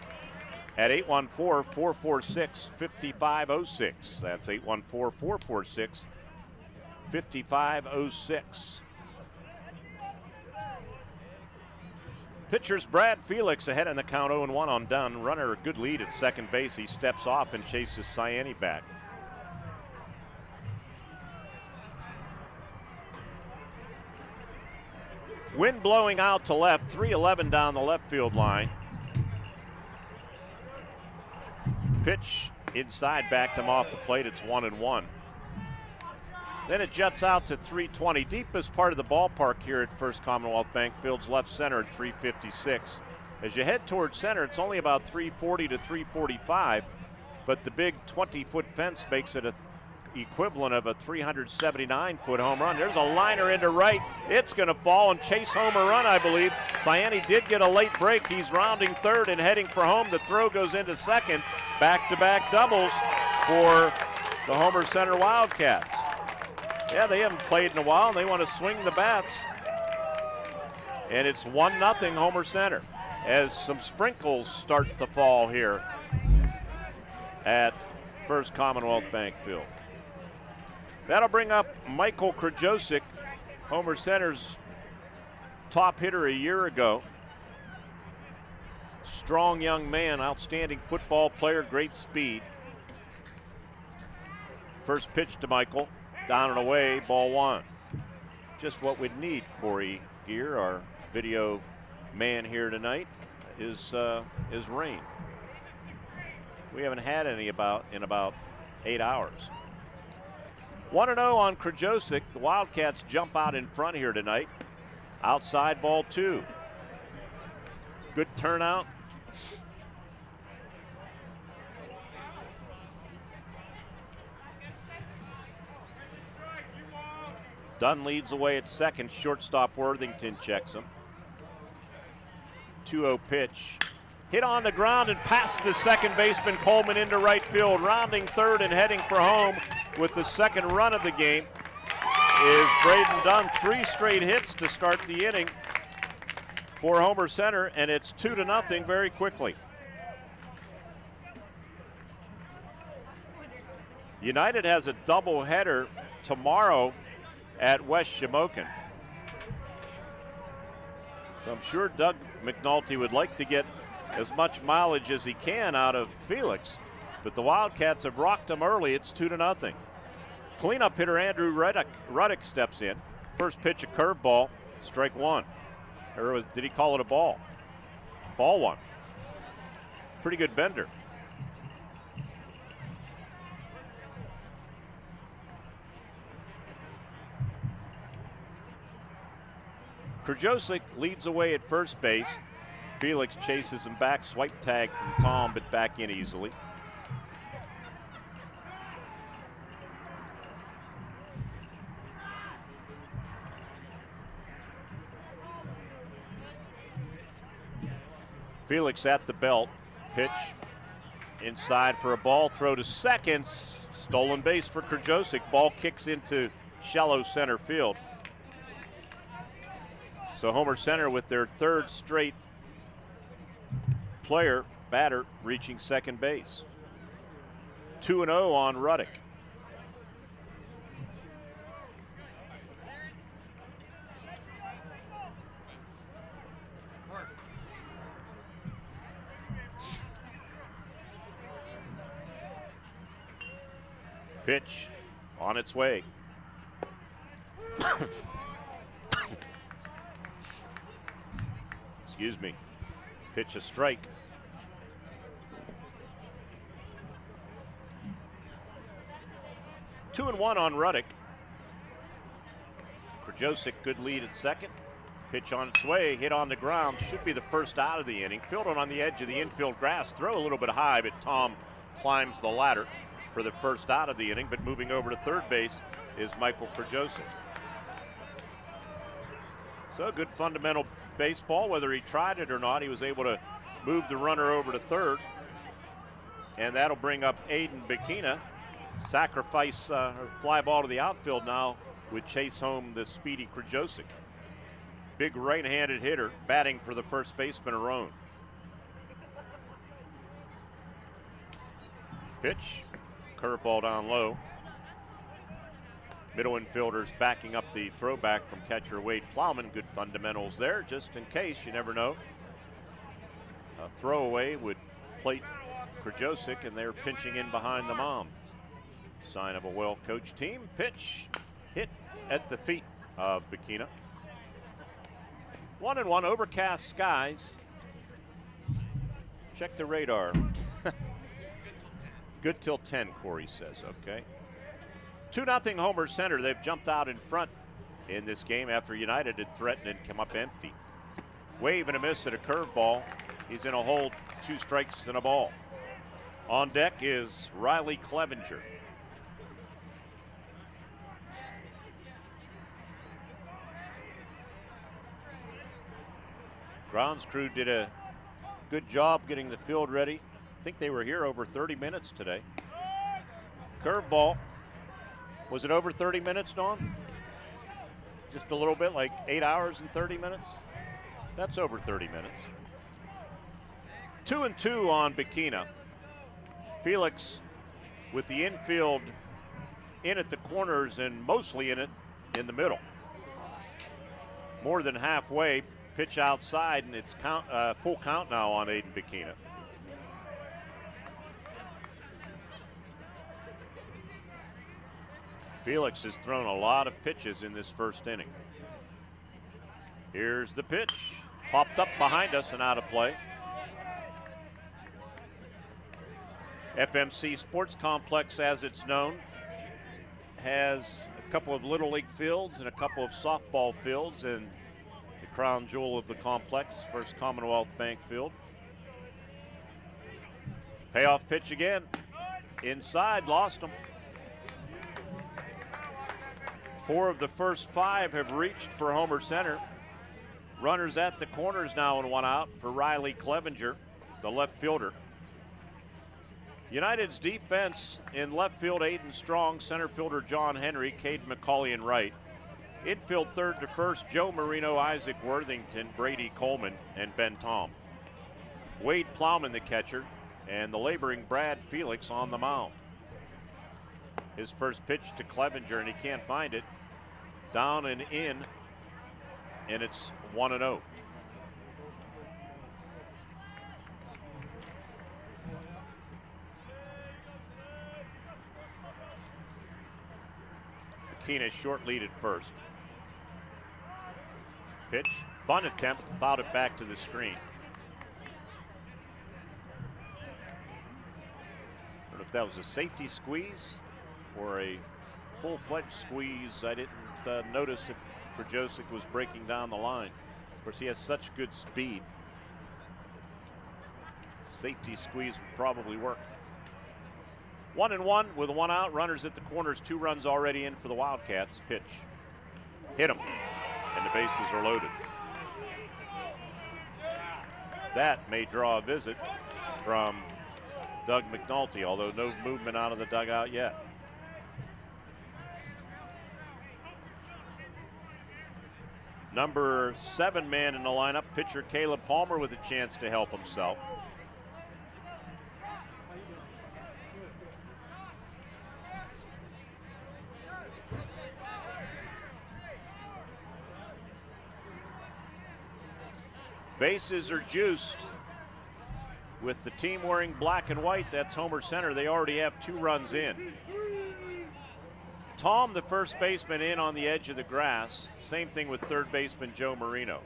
at 814-446-5506. That's 814-446-5506. Pitchers Brad Felix ahead in the count, 0-1 on Dunn. Runner a good lead at second base. He steps off and chases Cyani back. Wind blowing out to left, 311 down the left field line. Pitch inside, backed him off the plate. It's 1-1. Then it jets out to 320, deepest part of the ballpark here at First Commonwealth Bank Field's left center at 356. As you head towards center, it's only about 340 to 345, but the big 20-foot fence makes it a equivalent of a 379-foot home run. There's a liner into right. It's going to fall and chase home a run, I believe. Ciani did get a late break. He's rounding third and heading for home. The throw goes into second. Back-to-back doubles for the Homer Center Wildcats. Yeah, they haven't played in a while. They want to swing the bats. And it's 1-0 Homer Center as some sprinkles start to fall here at First Commonwealth Bank Field. That'll bring up Michael Krajosik, Homer Center's top hitter a year ago. Strong young man, outstanding football player, great speed. First pitch to Michael, down and away, ball one. Just what we'd need. Corey Gear, our video man here tonight, is rain. We haven't had any in about 8 hours. 1-0 on Krajosik. The Wildcats jump out in front here tonight. Outside ball two. Good turnout. Dunn leads away at second. Shortstop Worthington checks him. 2-0 pitch. Hit on the ground and past the second baseman Coleman into right field. Rounding third and heading for home with the second run of the game is Braden Dunn. 3 straight hits to start the inning for Homer Center, and it's 2-0 very quickly. United has a doubleheader tomorrow at West Shamokin. So I'm sure Doug McNulty would like to get as much mileage as he can out of Felix, but the Wildcats have rocked him early. It's 2-0. Cleanup hitter Andrew Ruddick steps in. First pitch, a curveball, strike one. Or did he call it a ball? Ball one. Pretty good bender. Krajosik leads away at first base. Felix chases him back, swipe tag from Tom, but back in easily. Felix at the belt, pitch inside for a ball, throw to second, stolen base for Krajosik. Ball kicks into shallow center field. So Homer Center with their third straight batter reaching second base. 2-0 on Ruddick. Pitch on its way. Excuse me. Pitch a strike. Two and one on Ruddick. Krajosik, good lead at second. Pitch on its way, hit on the ground. Should be the first out of the inning. Fielded on the edge of the infield grass. Throw a little bit high, but Tom climbs the ladder for the first out of the inning. But moving over to third base is Michael Krajosik. So good fundamental baseball. Whether he tried it or not, he was able to move the runner over to third. And that'll bring up Aiden Bikina. Sacrifice fly ball to the outfield now with chase home the speedy Krajosik. Big right-handed hitter batting for the first baseman, Arone. Pitch, curveball down low. Middle infielders backing up the throwback from catcher Wade Plowman. Good fundamentals there, just in case, you never know. A throwaway would plate Krajosik, and they're pinching in behind the mound. Sign of a well-coached team. Pitch, hit at the feet of Bikina. 1-1, overcast skies. Check the radar. Good till 10, Corey says, okay. 2-0 Homer Center. They've jumped out in front in this game after United had threatened and come up empty. Wave and a miss at a curveball. He's in a hold, 2 strikes and a ball. On deck is Riley Clevenger. Grounds crew did a good job getting the field ready. I think they were here over 30 minutes today. Curveball. Was it over 30 minutes, Dawn? Just a little bit, like 8 hours and 30 minutes? That's over 30 minutes. 2-2 on Bikina. Felix with the infield in at the corners and mostly in it in the middle. More than halfway, pitch outside, and it's full count now on Aiden Bikina. Felix has thrown a lot of pitches in this first inning. Here's the pitch. Popped up behind us and out of play. FMC Sports Complex, as it's known, has a couple of Little League fields and a couple of softball fields, and the crown jewel of the complex, First Commonwealth Bank Field. Payoff pitch again. Inside, lost him. 4 of the first 5 have reached for Homer Center. Runners at the corners now and 1 out for Riley Clevenger, the left fielder. United's defense in left field, Aiden Strong, center fielder John Henry, Cade McCauley in right. Infield third to first, Joe Marino, Isaac Worthington, Brady Coleman, and Ben Tom. Wade Plowman, the catcher, and the laboring Brad Felix on the mound. His first pitch to Clevenger, and he can't find it. Down and in, and it's 1-0. Bikina short lead at first. Pitch, bunt attempt, fouled it back to the screen. I don't know if that was a safety squeeze or a full-fledged squeeze. I didn't notice if Krajosic was breaking down the line. Of course, he has such good speed. Safety squeeze would probably work. 1-1 with 1 out. Runners at the corners, 2 runs already in for the Wildcats. Pitch. Hit him, and the bases are loaded. That may draw a visit from Doug McNulty, although no movement out of the dugout yet. Number 7 man in the lineup, pitcher Caleb Palmer with a chance to help himself. Bases are juiced with the team wearing black and white. That's Homer Center. They already have 2 runs in. Tom, the first baseman, in on the edge of the grass. Same thing with third baseman Joe Marino.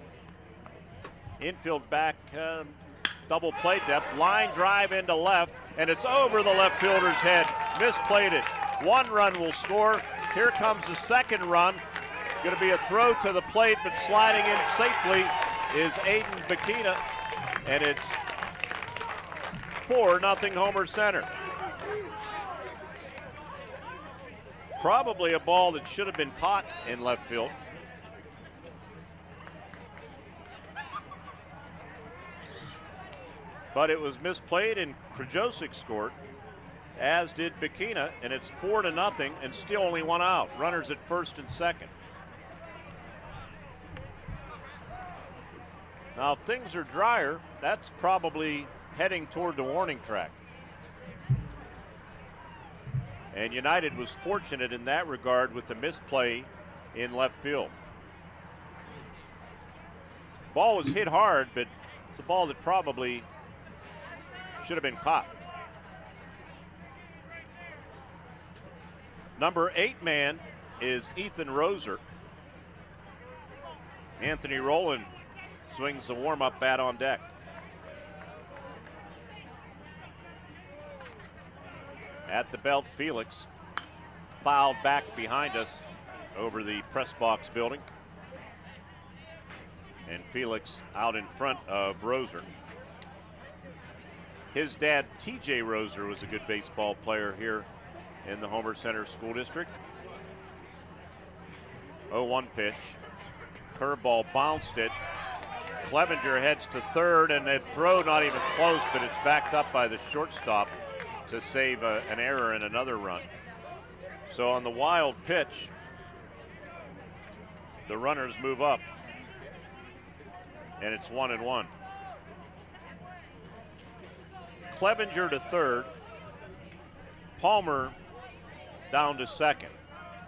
Infield back, double play depth, line drive into left, and it's over the left fielder's head. Misplayed it. 1 run will score. Here comes the second run. Going to be a throw to the plate, but sliding in safely is Aiden Bikina, and it's 4-0 Homer Center. Probably a ball that should have been caught in left field. But it was misplayed, and Krajosic scored, as did Bikina, and it's 4-0 and still only 1 out. Runners at first and second. Now, if things are drier, that's probably heading toward the warning track. And United was fortunate in that regard with the misplay in left field. Ball was hit hard, but it's a ball that probably should have been caught. Number 8 man is Ethan Roser. Anthony Rowland swings the warm-up bat on deck. At the belt, Felix fouled back behind us over the press box building. And Felix out in front of Roser. His dad, T.J. Roser, was a good baseball player here in the Homer Center School District. 0-1 pitch. Curveball bounced it. Clevenger heads to third, and the throw not even close, but it's backed up by the shortstop to save an error and another run. So on the wild pitch, the runners move up, and it's 1-1. Clevenger to third. Palmer down to second.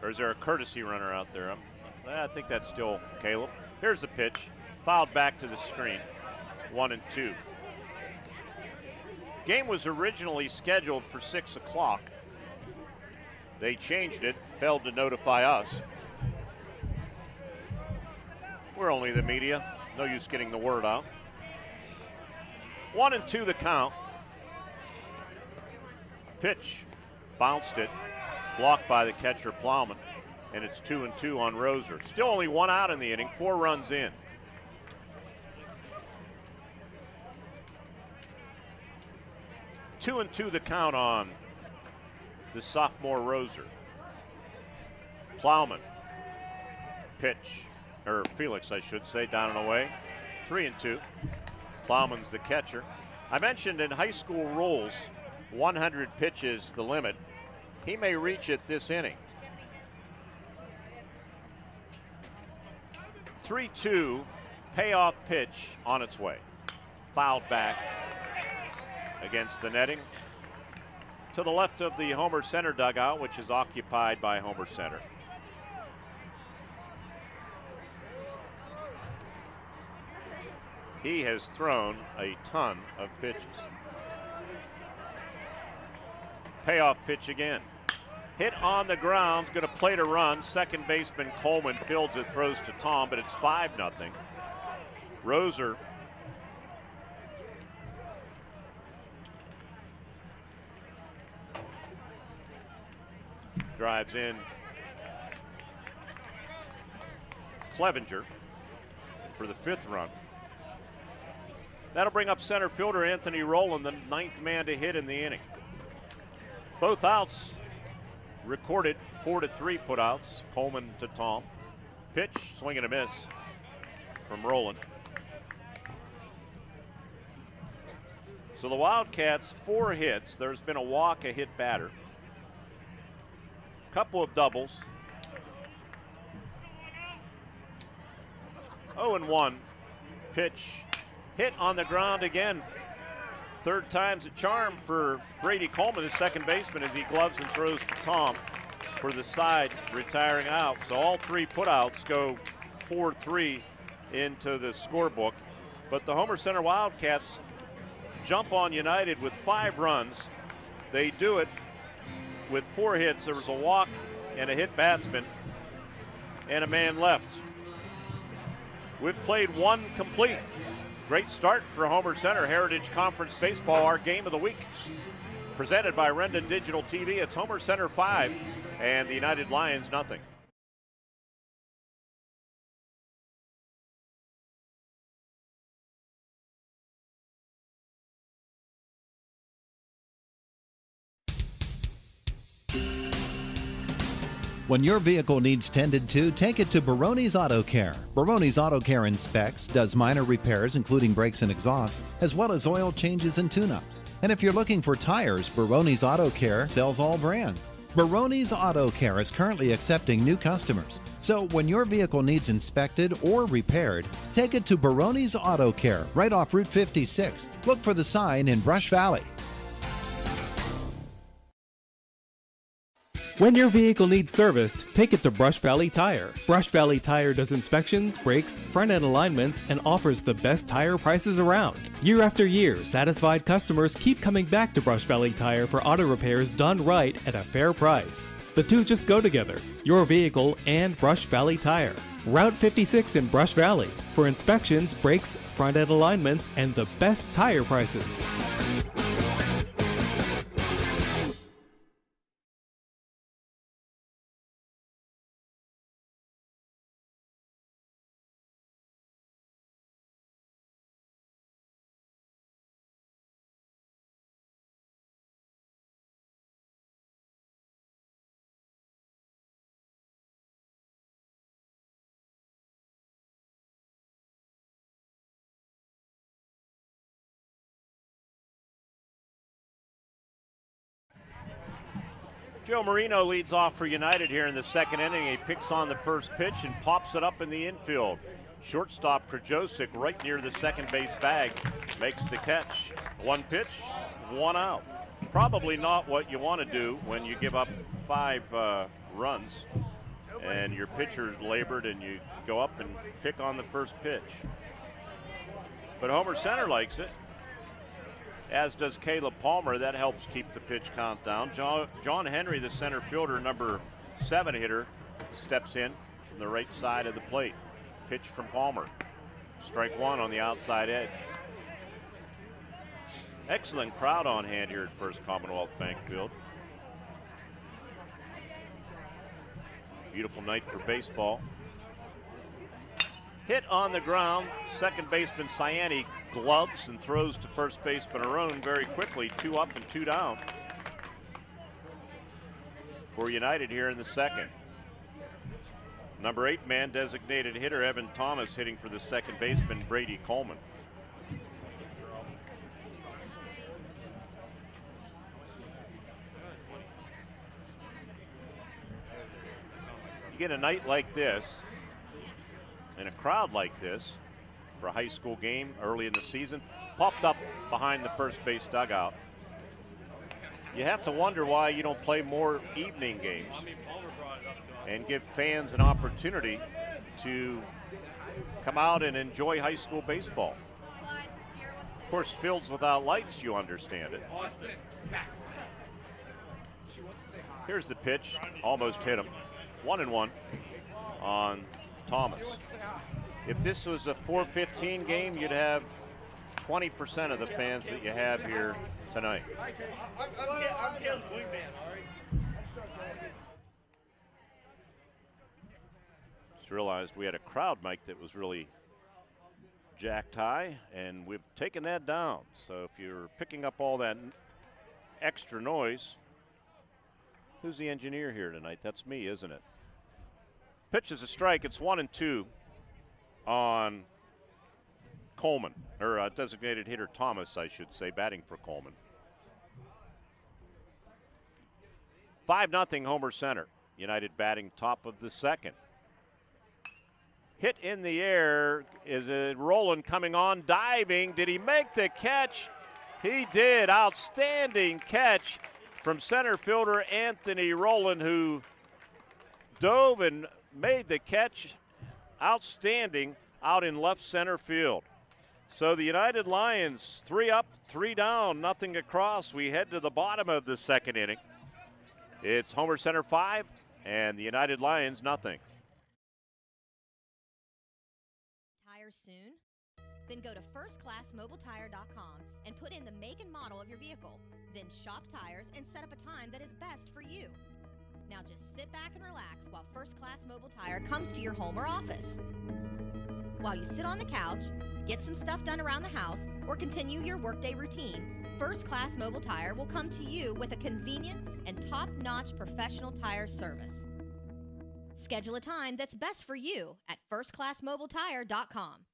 Or is there a courtesy runner out there? I think that's still Caleb. Here's the pitch. Fouled back to the screen. 1-2. Game was originally scheduled for 6 o'clock. They changed it, failed to notify us. We're only the media. No use getting the word out. 1-2 the count. Pitch, bounced it, blocked by the catcher Plowman, and it's 2-2 on Roser. Still only 1 out in the inning, 4 runs in. Two and two the count on the sophomore Roser. Plowman, pitch, or Felix, I should say, down and away. 3-2. Plowman's the catcher. I mentioned in high school rules, 100 pitches the limit. He may reach it this inning. 3-2, payoff pitch on its way. Fouled back against the netting to the left of the Homer Center dugout, which is occupied by Homer Center. He has thrown a ton of pitches. Payoff pitch again. Hit on the ground, going to plate a run. Second baseman Coleman fields it, throws to Tom, but it's 5-0. Roser drives in Clevenger for the 5th run. That'll bring up center fielder Anthony Rowland, the 9th man to hit in the inning. Both outs recorded, 4-3 putouts. Coleman to Tom. Pitch, swing and a miss from Rowland. So the Wildcats, 4 hits. There's been a walk, a hit batter. Couple of doubles. 0-1 pitch, hit on the ground again. Third time's a charm for Brady Coleman, the second baseman, as he gloves and throws to Tom for the side, retiring out. So all 3 putouts go 4-3 into the scorebook. But the Homer Center Wildcats jump on United with 5 runs. They do it with 4 hits. There was a walk and a hit batsman and a man left. We've played 1 complete. Great start for Homer Center Heritage Conference Baseball, our game of the week. Presented by Rendon Digital TV. It's Homer Center 5 and the United Lions nothing. When your vehicle needs tended to, take it to Baroni's Auto Care. Baroni's Auto Care inspects, does minor repairs including brakes and exhausts, as well as oil changes and tune-ups. And if you're looking for tires, Baroni's Auto Care sells all brands. Baroni's Auto Care is currently accepting new customers. So when your vehicle needs inspected or repaired, take it to Baroni's Auto Care right off Route 56. Look for the sign in Brush Valley. When your vehicle needs serviced, take it to Brush Valley Tire. Brush Valley Tire does inspections, brakes, front-end alignments, and offers the best tire prices around. Year after year, satisfied customers keep coming back to Brush Valley Tire for auto repairs done right at a fair price. The two just go together, your vehicle and Brush Valley Tire. Route 56 in Brush Valley for inspections, brakes, front-end alignments, and the best tire prices. Joe Marino leads off for United here in the second inning. He picks on the first pitch and pops it up in the infield. Shortstop Krajosic right near the second base bag makes the catch. One pitch, one out. Probably not what you want to do when you give up 5 runs and your pitcher's labored and you go up and pick on the first pitch. But Homer Center likes it, as does Caleb Palmer. That helps keep the pitch count down. John Henry, the center fielder, number 7 hitter, steps in from the right side of the plate. Pitch from Palmer. Strike 1 on the outside edge. Excellent crowd on hand here at First Commonwealth Bank Field. Beautiful night for baseball. Hit on the ground. Second baseman Ciani gloves and throws to first baseman Arone very quickly. 2 up and 2 down for United here in the second. Number 8 man designated hitter Evan Thomas hitting for the second baseman Brady Coleman. You get a night like this and a crowd like this for a high school game early in the season, popped up behind the first base dugout. You have to wonder why you don't play more evening games and give fans an opportunity to come out and enjoy high school baseball. Of course, fields without lights, you understand it. Here's the pitch, almost hit him. 1-1 on Thomas. If this was a 4:15 game, you'd have 20% of the fans that you have here tonight. I'm Caleb's wingman, all right? Just realized we had a crowd mic that was really jacked high, and we've taken that down. So if you're picking up all that extra noise, who's the engineer here tonight? That's me, isn't it? Pitch is a strike. It's 1-2 on Coleman, or designated hitter Thomas, I should say, batting for Coleman. 5-0 Homer Center. United batting top of the second. Hit in the air. Is it Rowland coming on, diving? Did he make the catch? He did. Outstanding catch from center fielder Anthony Rowland, who dove and made the catch. Outstanding out in left center field. So the United Lions 3 up, 3 down, nothing across. We head to the bottom of the second inning. It's Homer Center 5 and the United Lions nothing. Tires soon? Then go to firstclassmobiletire.com and put in the make and model of your vehicle. Then shop tires and set up a time that is best for you. Now just sit back and relax while First Class Mobile Tire comes to your home or office. While you sit on the couch, get some stuff done around the house, or continue your workday routine, First Class Mobile Tire will come to you with a convenient and top-notch professional tire service. Schedule a time that's best for you at firstclassmobiletire.com.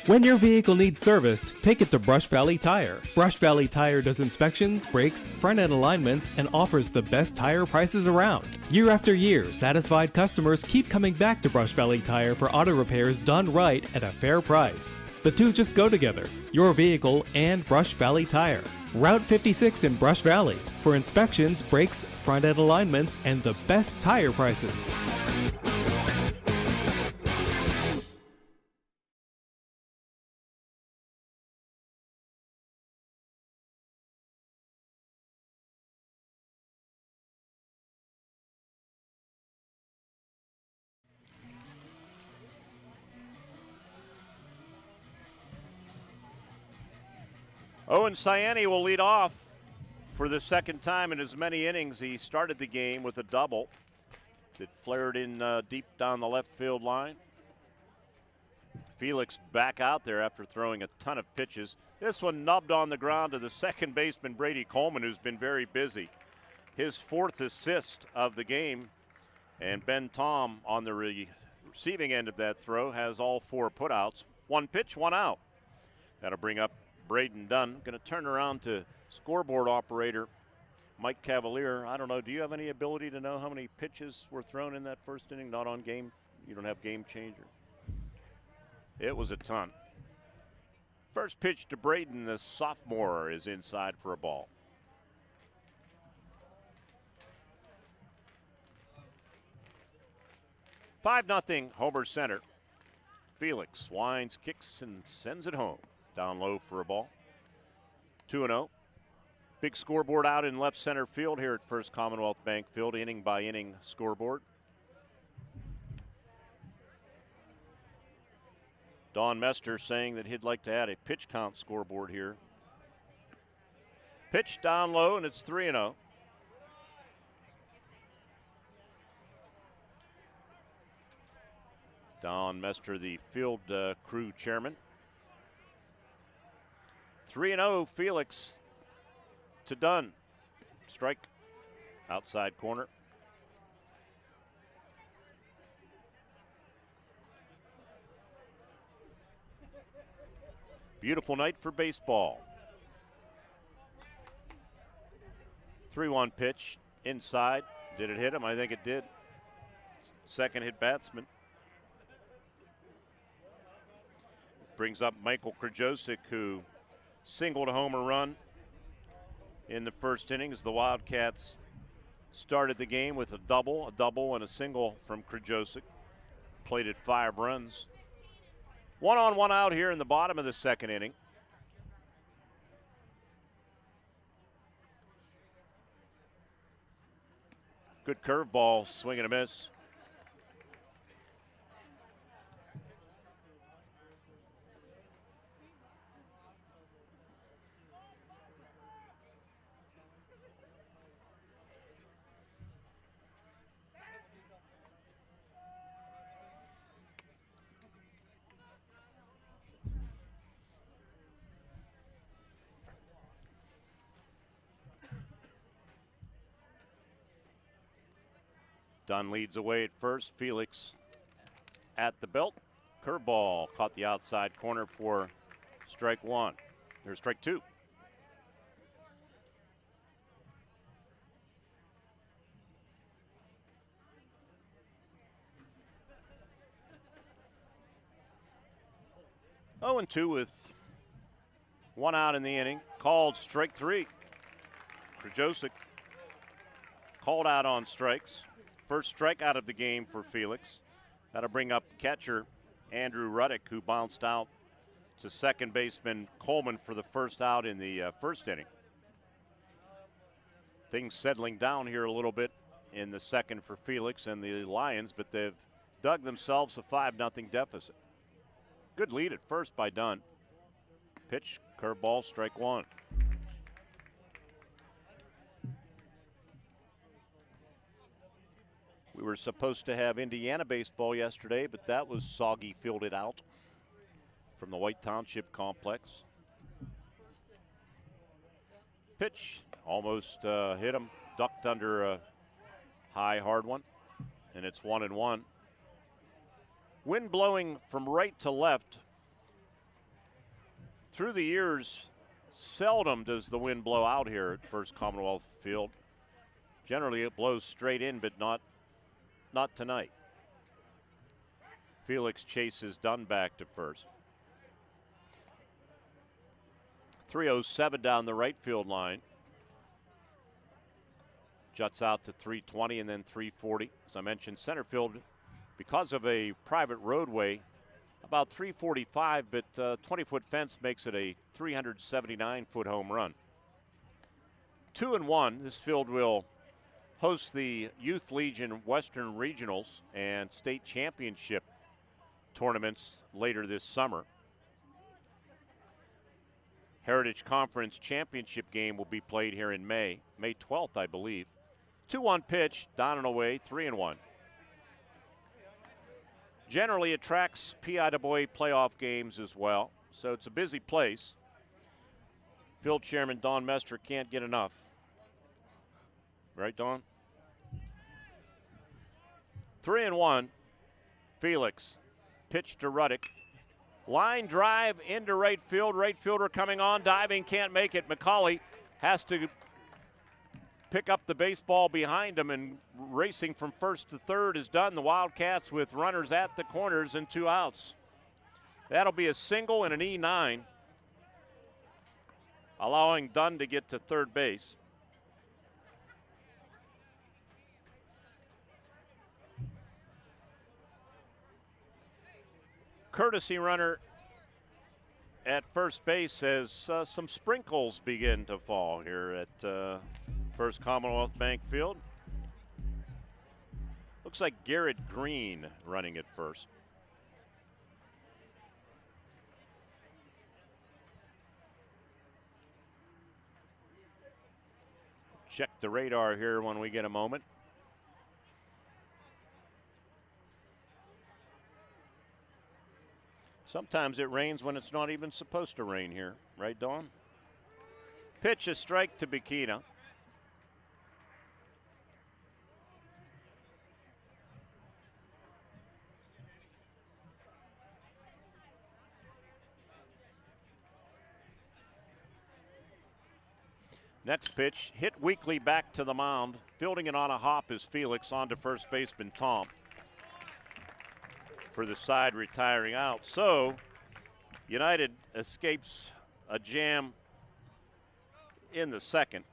When your vehicle needs serviced, take it to Brush Valley Tire. Brush Valley Tire does inspections, brakes, front-end alignments, and offers the best tire prices around. Year after year, satisfied customers keep coming back to Brush Valley Tire for auto repairs done right at a fair price. The two just go together, your vehicle and Brush Valley Tire. Route 56 in Brush Valley for inspections, brakes, front-end alignments, and the best tire prices. Owen Ciani will lead off for the second time in as many innings. He started the game with a double that flared in deep down the left field line. Felix back out there after throwing a ton of pitches. This one nubbed on the ground to the second baseman Brady Coleman, who's been very busy. His 4th assist of the game, and Ben Tom on the receiving end of that throw has all 4 putouts. 1 pitch, 1 out. That'll bring up Braden Dunn. Going to turn around to scoreboard operator Mike Cavalier. I don't know, do you have any ability to know how many pitches were thrown in that first inning? Not on game? You don't have game changer? It was a ton. First pitch to Braden, the sophomore, is inside for a ball. "5-0 Homer Center. Felix winds, kicks, and sends it home. Down low for a ball. 2-0. Big scoreboard out in left center field here at First Commonwealth Bank Field, inning by inning scoreboard. Don Mester saying that he'd like to add a pitch count scoreboard here. Pitch down low, and it's 3-0. Don Mester, the field crew chairman. 3-0, Felix to Dunn. Strike, outside corner. Beautiful night for baseball. 3-1 pitch inside. Did it hit him? I think it did. Second hit batsman. Brings up Michael Krajosik, who singled a home run in the first inning as the Wildcats started the game with a double, and a single from Krajosik. Plated 5 runs. 1 on, 1 out here in the bottom of the second inning. Good curveball, swing and a miss. Dunn leads away at first. Felix at the belt. Curveball caught the outside corner for strike 1. There's strike 2. Oh, and 2 with 1 out in the inning. Called strike 3. Krajosik called out on strikes. First strikeout of the game for Felix. That'll bring up catcher Andrew Ruddick, who bounced out to second baseman Coleman for the first out in the first inning. Things settling down here a little bit in the second for Felix and the Lions, but they've dug themselves a 5-0 deficit. Good lead at first by Dunn. Pitch, curveball, strike 1. We were supposed to have Indiana baseball yesterday, but that was soggy fielded out from the White Township complex. Pitch almost hit him, ducked under a high, hard one, and it's 1-1. Wind blowing from right to left. Through the years, seldom does the wind blow out here at First Commonwealth Field. Generally, it blows straight in, but not tonight. Felix chases Dunn back to first. 307 down the right field line. Juts out to 320 and then 340. As I mentioned, center field, because of a private roadway, about 345, but 20-foot fence makes it a 379-foot home run. 2-1. This field will host the Youth Legion Western Regionals and State Championship tournaments later this summer. Heritage Conference Championship game will be played here in May 12th, I believe. 2-1 pitch, down and away, 3-1. Generally attracts PIAA playoff games as well, so it's a busy place. Field Chairman Don Mester can't get enough. Right, Don? 3-1. Felix. Pitch to Ruddick. Line drive into right field. Right fielder coming on, diving, can't make it. McCauley has to pick up the baseball behind him, and racing from first to third is done. The Wildcats with runners at the corners and 2 outs. That'll be a single and an E9, allowing Dunn to get to third base. Courtesy runner at first base as some sprinkles begin to fall here at First Commonwealth Bank Field. Looks like Garrett Green running at first. Check the radar here when we get a moment. Sometimes it rains when it's not even supposed to rain here, right, Dawn? Pitch, a strike to Bikina. Next pitch, hit weakly back to the mound. Fielding it on a hop is Felix, on to first baseman Tom for the side retiring out. So United escapes a jam in the second.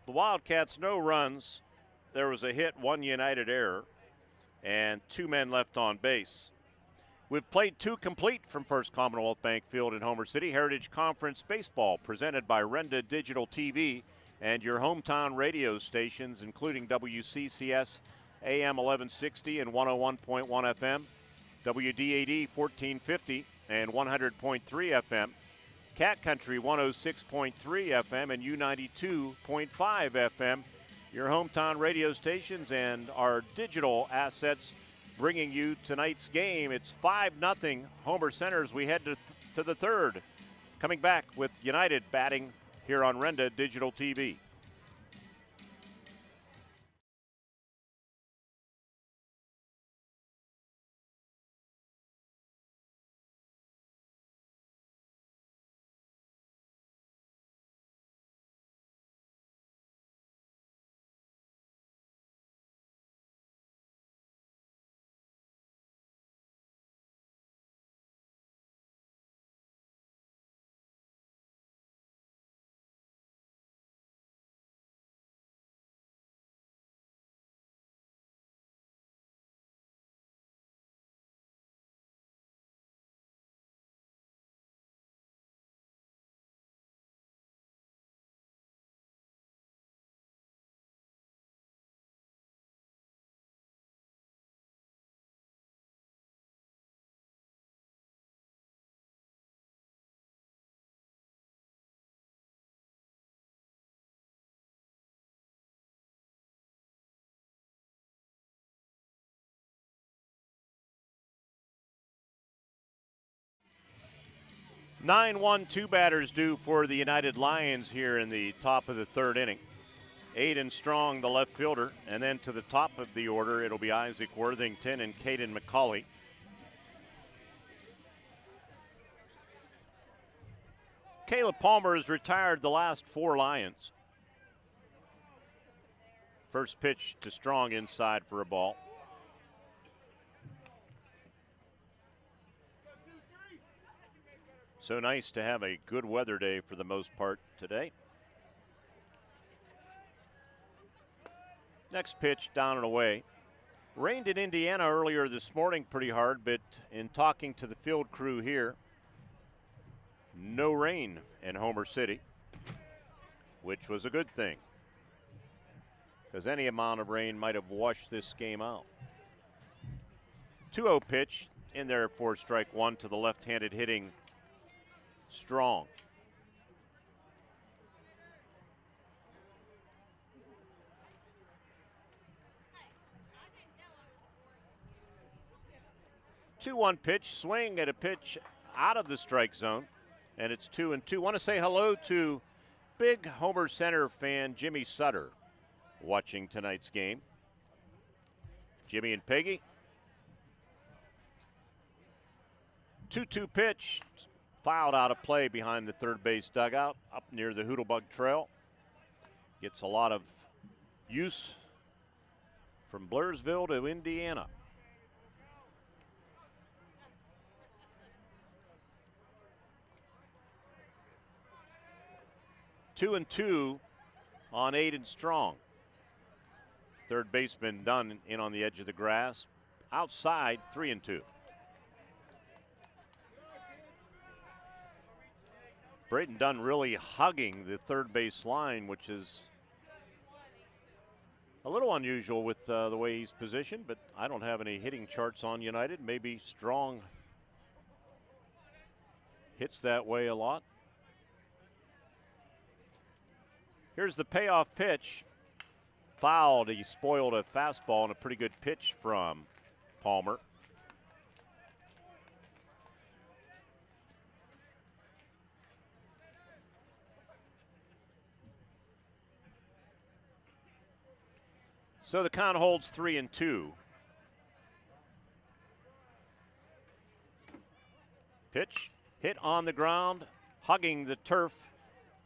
The Wildcats, no runs. There was a hit, 1 United error, and 2 men left on base. We've played 2 complete from First Commonwealth Bank Field in Homer City. Heritage Conference Baseball presented by Renda Digital TV and your hometown radio stations, including WCCS AM 1160 and 101.1 FM, WDAD 1450 and 100.3 FM, Cat Country 106.3 FM and U92.5 FM, your hometown radio stations and our digital assets bringing you tonight's game. It's 5-0 Homer Center as we head to the third. Coming back with United batting here on Renda Digital TV. Nine-1, 2 batters due for the United Lions here in the top of the third inning. Aiden Strong, the left fielder, and then to the top of the order, it'll be Isaac Worthington and Caden McCauley. Caleb Palmer has retired the last 4 Lions. First pitch to Strong inside for a ball. So nice to have a good weather day for the most part today. Next pitch down and away. Rained in Indiana earlier this morning pretty hard, but in talking to the field crew here, no rain in Homer City, which was a good thing, because any amount of rain might have washed this game out. 2-0 pitch in there for strike one to the left-handed hitting Strong. Two-one pitch, swing at a pitch out of the strike zone, and it's 2-2. Want to say hello to big Homer Center fan Jimmy Sutter watching tonight's game. Jimmy and Peggy. 2-2 pitch, fouled out of play behind the third base dugout up near the Hoodlebug Trail. Gets a lot of use from Blairsville to Indiana. Two and two on Aiden Strong. Third baseman Dunn in on the edge of the grass. Outside, 3-2. Braden Dunn really hugging the third base line, which is a little unusual with the way he's positioned, but I don't have any hitting charts on United. Maybe Strong hits that way a lot. Here's the payoff pitch. Fouled. He spoiled a fastball and a pretty good pitch from Palmer. So the count holds 3-2. Pitch hit on the ground, hugging the turf.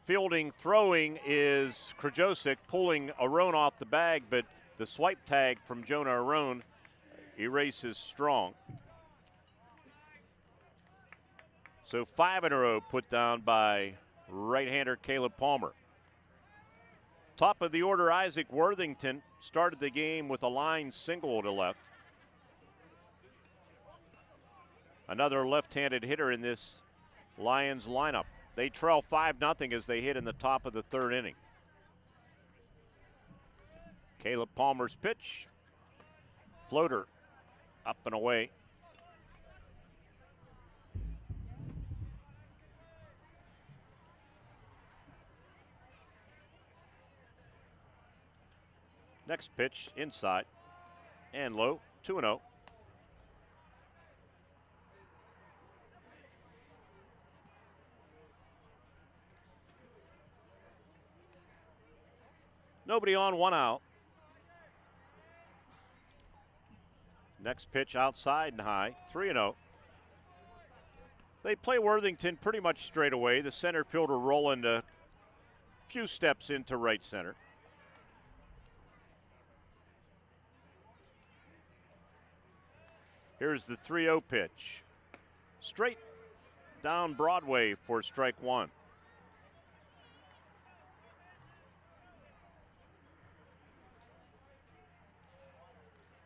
Fielding, throwing is Krajosik, pulling Arone off the bag, but the swipe tag from Jonah Arone erases Strong. So 5 in a row put down by right-hander Caleb Palmer. Top of the order, Isaac Worthington started the game with a line single to left. Another left-handed hitter in this Lions lineup. They trail 5-0 as they hit in the top of the third inning. Caleb Palmer's pitch. Floater up and away. Next pitch inside and low, 2-0. Nobody on, 1 out. Next pitch outside and high, 3-0. They play Worthington pretty much straight away. The center fielder rolling a few steps into right center. Here's the 3-0 pitch. Straight down Broadway for strike one.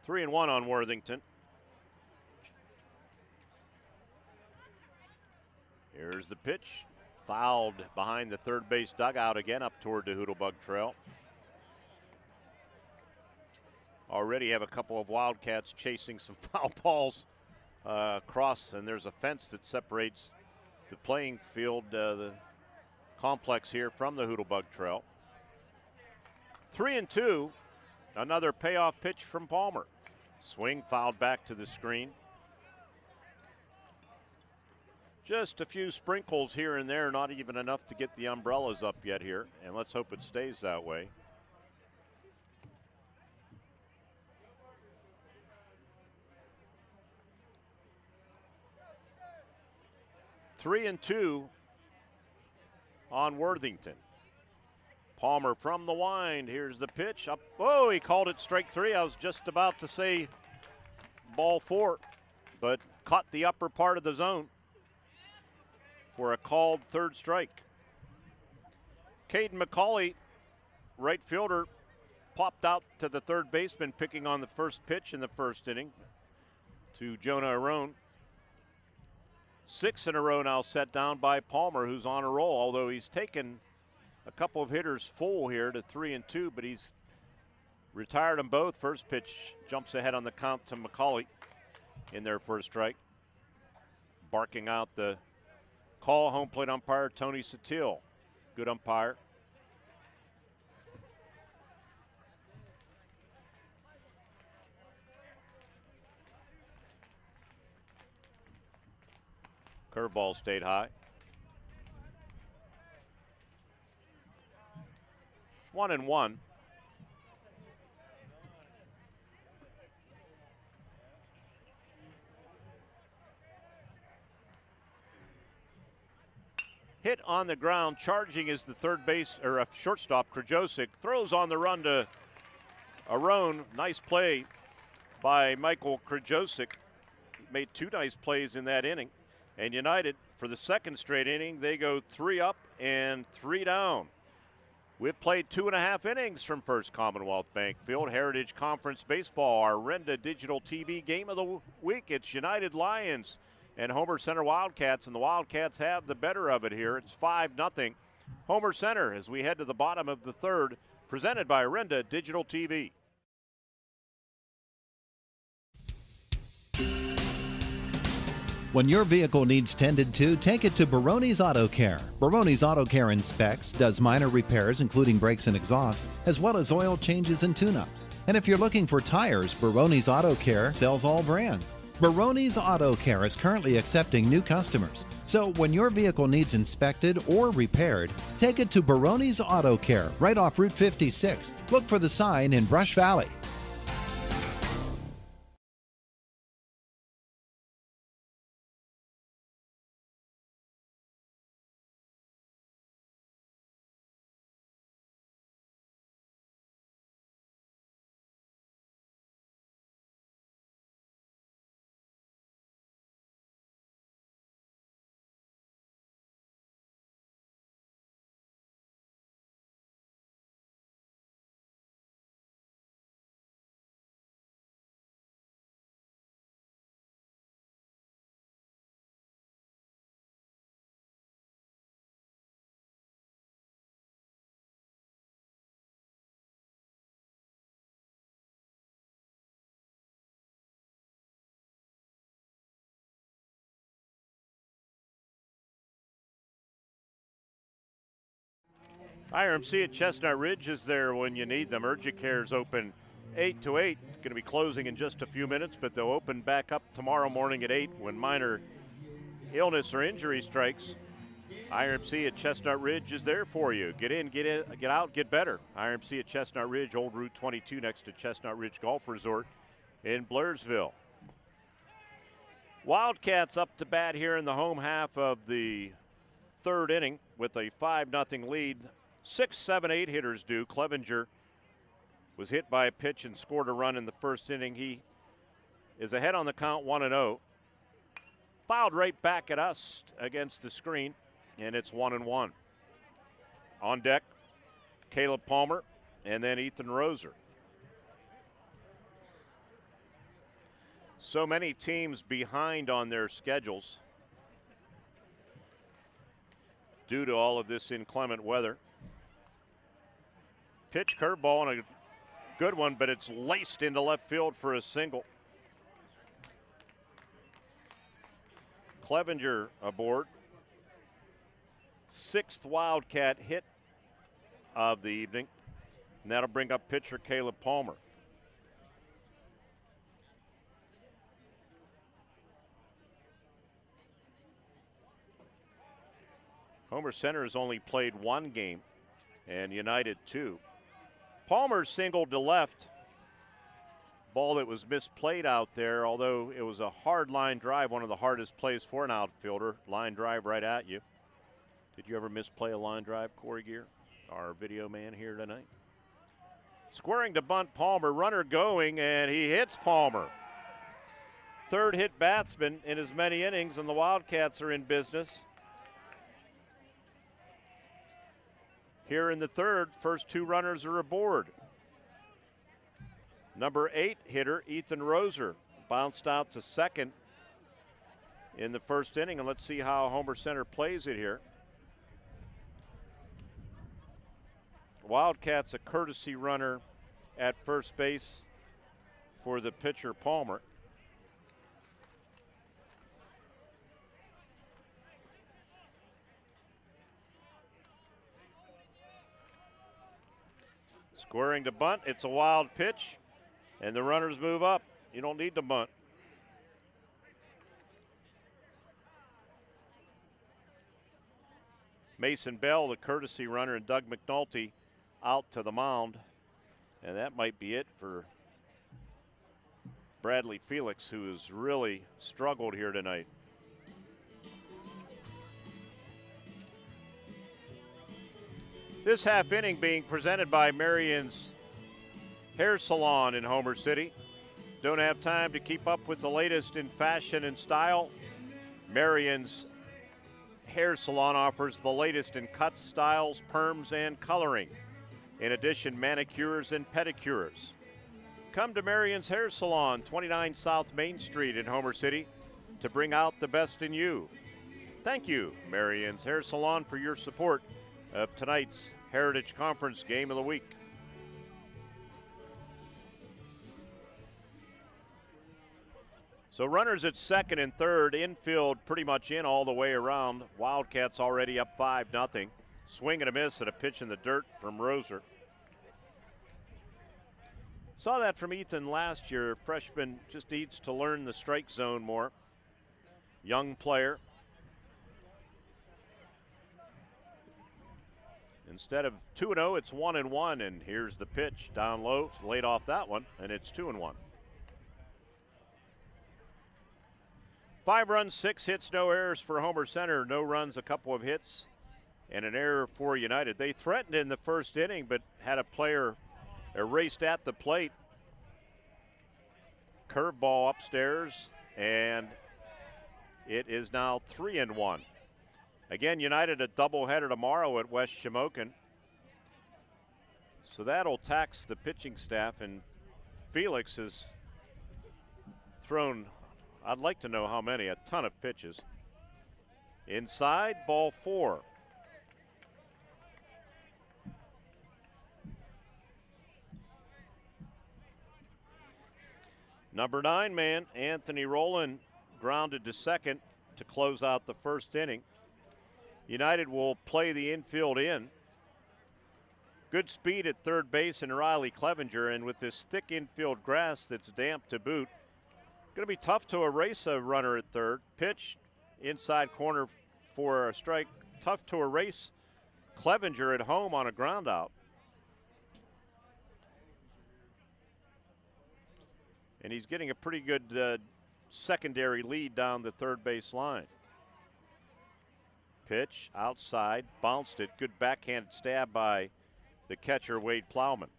Three and one on Worthington. Here's the pitch. Fouled behind the third base dugout again up toward the Hoodlebug Trail. Already have a couple of Wildcats chasing some foul balls across, and there's a fence that separates the playing field, the complex here from the Hoodlebug Trail. 3-2, another payoff pitch from Palmer. Swing fouled back to the screen. Just a few sprinkles here and there, not even enough to get the umbrellas up yet here, and let's hope it stays that way. Three and two on Worthington. Palmer from the wind. Here's the pitch. Up. Oh, he called it strike three. I was just about to say ball four, but caught the upper part of the zone for a called third strike. Caden McCauley, right fielder, popped out to the third baseman, picking on the first pitch in the first inning to Jonah Arone. 6 in a row now set down by Palmer, who's on a roll, although he's taken a couple of hitters full here to 3-2, but he's retired them both. First pitch jumps ahead on the count to McCauley in their first strike. Barking out the call, home plate umpire Tony Satil. Good umpire. Curveball stayed high. 1-1. hit on the ground. Charging is the third base, or a shortstop, Krajosic. Throws on the run to Arone. Nice play by Michael Krajosic. He made two nice plays in that inning. And United, for the second straight inning, they go 3 up and 3 down. We've played 2.5 innings from First Commonwealth Bank Field. Heritage Conference Baseball, our Renda Digital TV game of the week. It's United Lions and Homer Center Wildcats, and the Wildcats have the better of it here. It's 5-0. Homer Center as we head to the bottom of the third, presented by Renda Digital TV. When your vehicle needs tended to, take it to Baroni's Auto Care. Baroni's Auto Care inspects, does minor repairs including brakes and exhausts, as well as oil changes and tune-ups. And if you're looking for tires, Baroni's Auto Care sells all brands. Baroni's Auto Care is currently accepting new customers. So when your vehicle needs inspected or repaired, take it to Baroni's Auto Care right off Route 56. Look for the sign in Brush Valley. IRMC at Chestnut Ridge is there when you need them. Urgent open 8 to 8. Going to be closing in just a few minutes, but they'll open back up tomorrow morning at 8 when minor illness or injury strikes. IRMC at Chestnut Ridge is there for you. Get in, get out, get better. IRMC at Chestnut Ridge, Old Route 22 next to Chestnut Ridge Golf Resort in Blairsville. Wildcats up to bat here in the home half of the third inning with a 5-0 lead. 6, 7, 8 hitters do. Clevenger was hit by a pitch and scored a run in the first inning. He is ahead on the count 1-0. Fouled right back at us against the screen, and it's 1-1. On deck, Caleb Palmer and then Ethan Roser. So many teams behind on their schedules due to all of this inclement weather. Pitch, curveball, and a good one, but it's laced into left field for a single. Clevenger aboard. 6th Wildcat hit of the evening, and that'll bring up pitcher Caleb Palmer. Homer Center has only played 1 game, and United 2. Palmer singled to left. Ball that was misplayed out there, although it was a hard line drive, one of the hardest plays for an outfielder. Line drive right at you. Did you ever misplay a line drive, Corey Gear, our video man here tonight? Squaring to bunt Palmer, runner going, and he hits Palmer. Third hit batsman in as many innings, and the Wildcats are in business. Here in the third, first 2 runners are aboard. Number 8 hitter, Ethan Roser, bounced out to second in the first inning, and let's see how Homer Center plays it here. Wildcats a courtesy runner at first base for the pitcher Palmer. Squaring to bunt, it's a wild pitch, and the runners move up. You don't need to bunt. Mason Bell, the courtesy runner, and Doug McNulty out to the mound. And that might be it for Bradley Felix, who has really struggled here tonight. This half inning being presented by Marion's Hair Salon in Homer City. Don't have time to keep up with the latest in fashion and style? Marion's Hair Salon offers the latest in cuts, styles, perms, and coloring. In addition, manicures and pedicures. Come to Marion's Hair Salon, 29 South Main Street in Homer City, to bring out the best in you. Thank you, Marion's Hair Salon, for your support of tonight's Heritage Conference Game of the Week. So runners at second and third, infield pretty much in all the way around. Wildcats already up 5-0. Swing and a miss at a pitch in the dirt from Roser. Saw that from Ethan last year. Freshman just needs to learn the strike zone more. Young player. Instead of 2-0, it's 1-1, and here's the pitch down low. It's laid off that one, and it's 2-1. 5 runs, 6 hits, no errors for Homer Center. No runs, a couple of hits, and an error for United. They threatened in the first inning, but had a player erased at the plate. Curveball upstairs, and it is now 3-1. Again, United a doubleheader tomorrow at West Shamokin. So that'll tax the pitching staff, and Felix has thrown, I'd like to know how many, a ton of pitches. Inside, ball 4. Number 9 man, Anthony Rowland, grounded to second to close out the first inning. United will play the infield in. Good speed at third base in Riley Clevenger, and with this thick infield grass that's damp to boot, going to be tough to erase a runner at third. Pitch inside corner for a strike. Tough to erase Clevenger at home on a ground out. And he's getting a pretty good secondary lead down the third base line. Pitch outside, bounced it. Good backhanded stab by the catcher, Wade Plowman.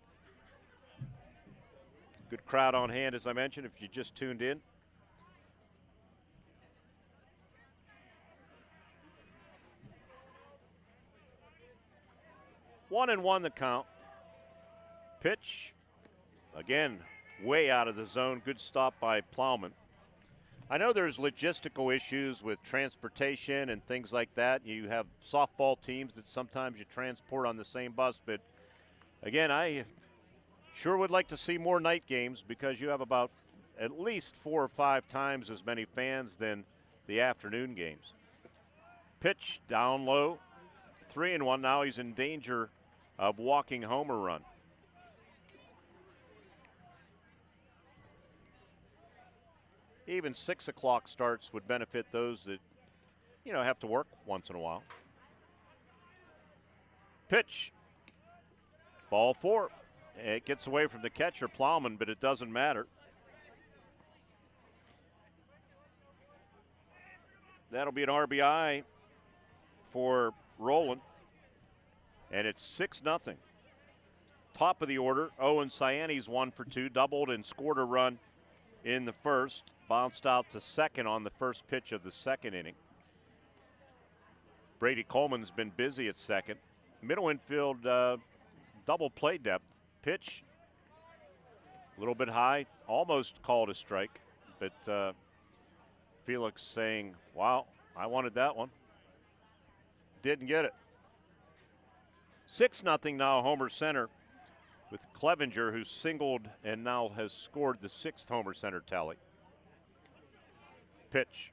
Good crowd on hand, as I mentioned, if you just tuned in. One and one the count. Pitch, again, way out of the zone. Good stop by Plowman. I know there's logistical issues with transportation and things like that. You have softball teams that sometimes you transport on the same bus, but again, I sure would like to see more night games because you have about at least 4 or 5 times as many fans than the afternoon games. Pitch down low, 3-1. Now he's in danger of walking home a run. Even 6 o'clock starts would benefit those that, have to work once in a while. Pitch. Ball 4. It gets away from the catcher, Plowman, but it doesn't matter. That'll be an RBI for Rowland. And it's 6-0. Top of the order, Owen Cyani's 1 for 2, doubled and scored a run in the first. Bounced out to second on the first pitch of the second inning. Brady Coleman's been busy at second. Middle infield, double play depth. Pitch, a little bit high, almost called a strike, but Felix saying, wow, I wanted that one. Didn't get it. 6-0 now, Homer Center, with Clevenger, who singled and now has scored the 6th Homer Center tally. Pitch.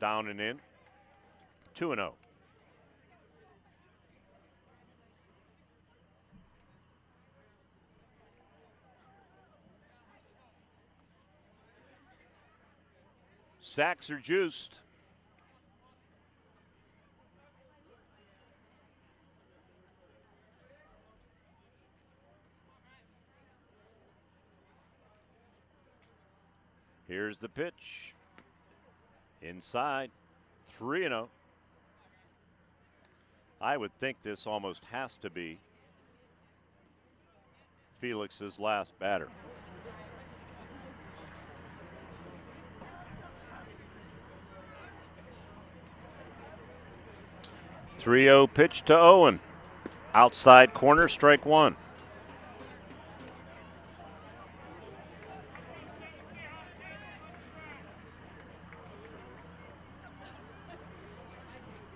Down and in. 2-0. Sacks are juiced. Here's the pitch. Inside. 3-0. I would think this almost has to be Felix's last batter. .3-0 pitch to Owen. Outside corner, strike one.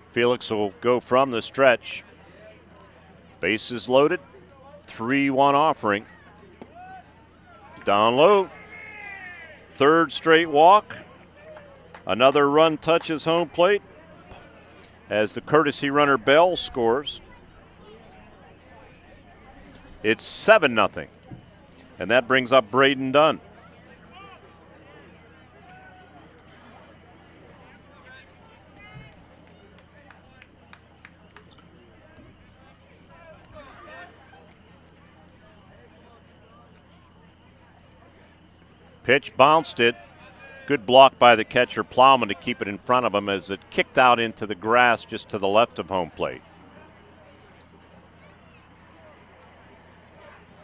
Felix will go from the stretch. Bases loaded. 3-1 offering. Down low. Third straight walk. Another run touches home plate as the courtesy runner Bell scores. It's 7-0. And that brings up Braden Dunn. Pitch bounced it. Good block by the catcher Plowman to keep it in front of him as it kicked out into the grass just to the left of home plate.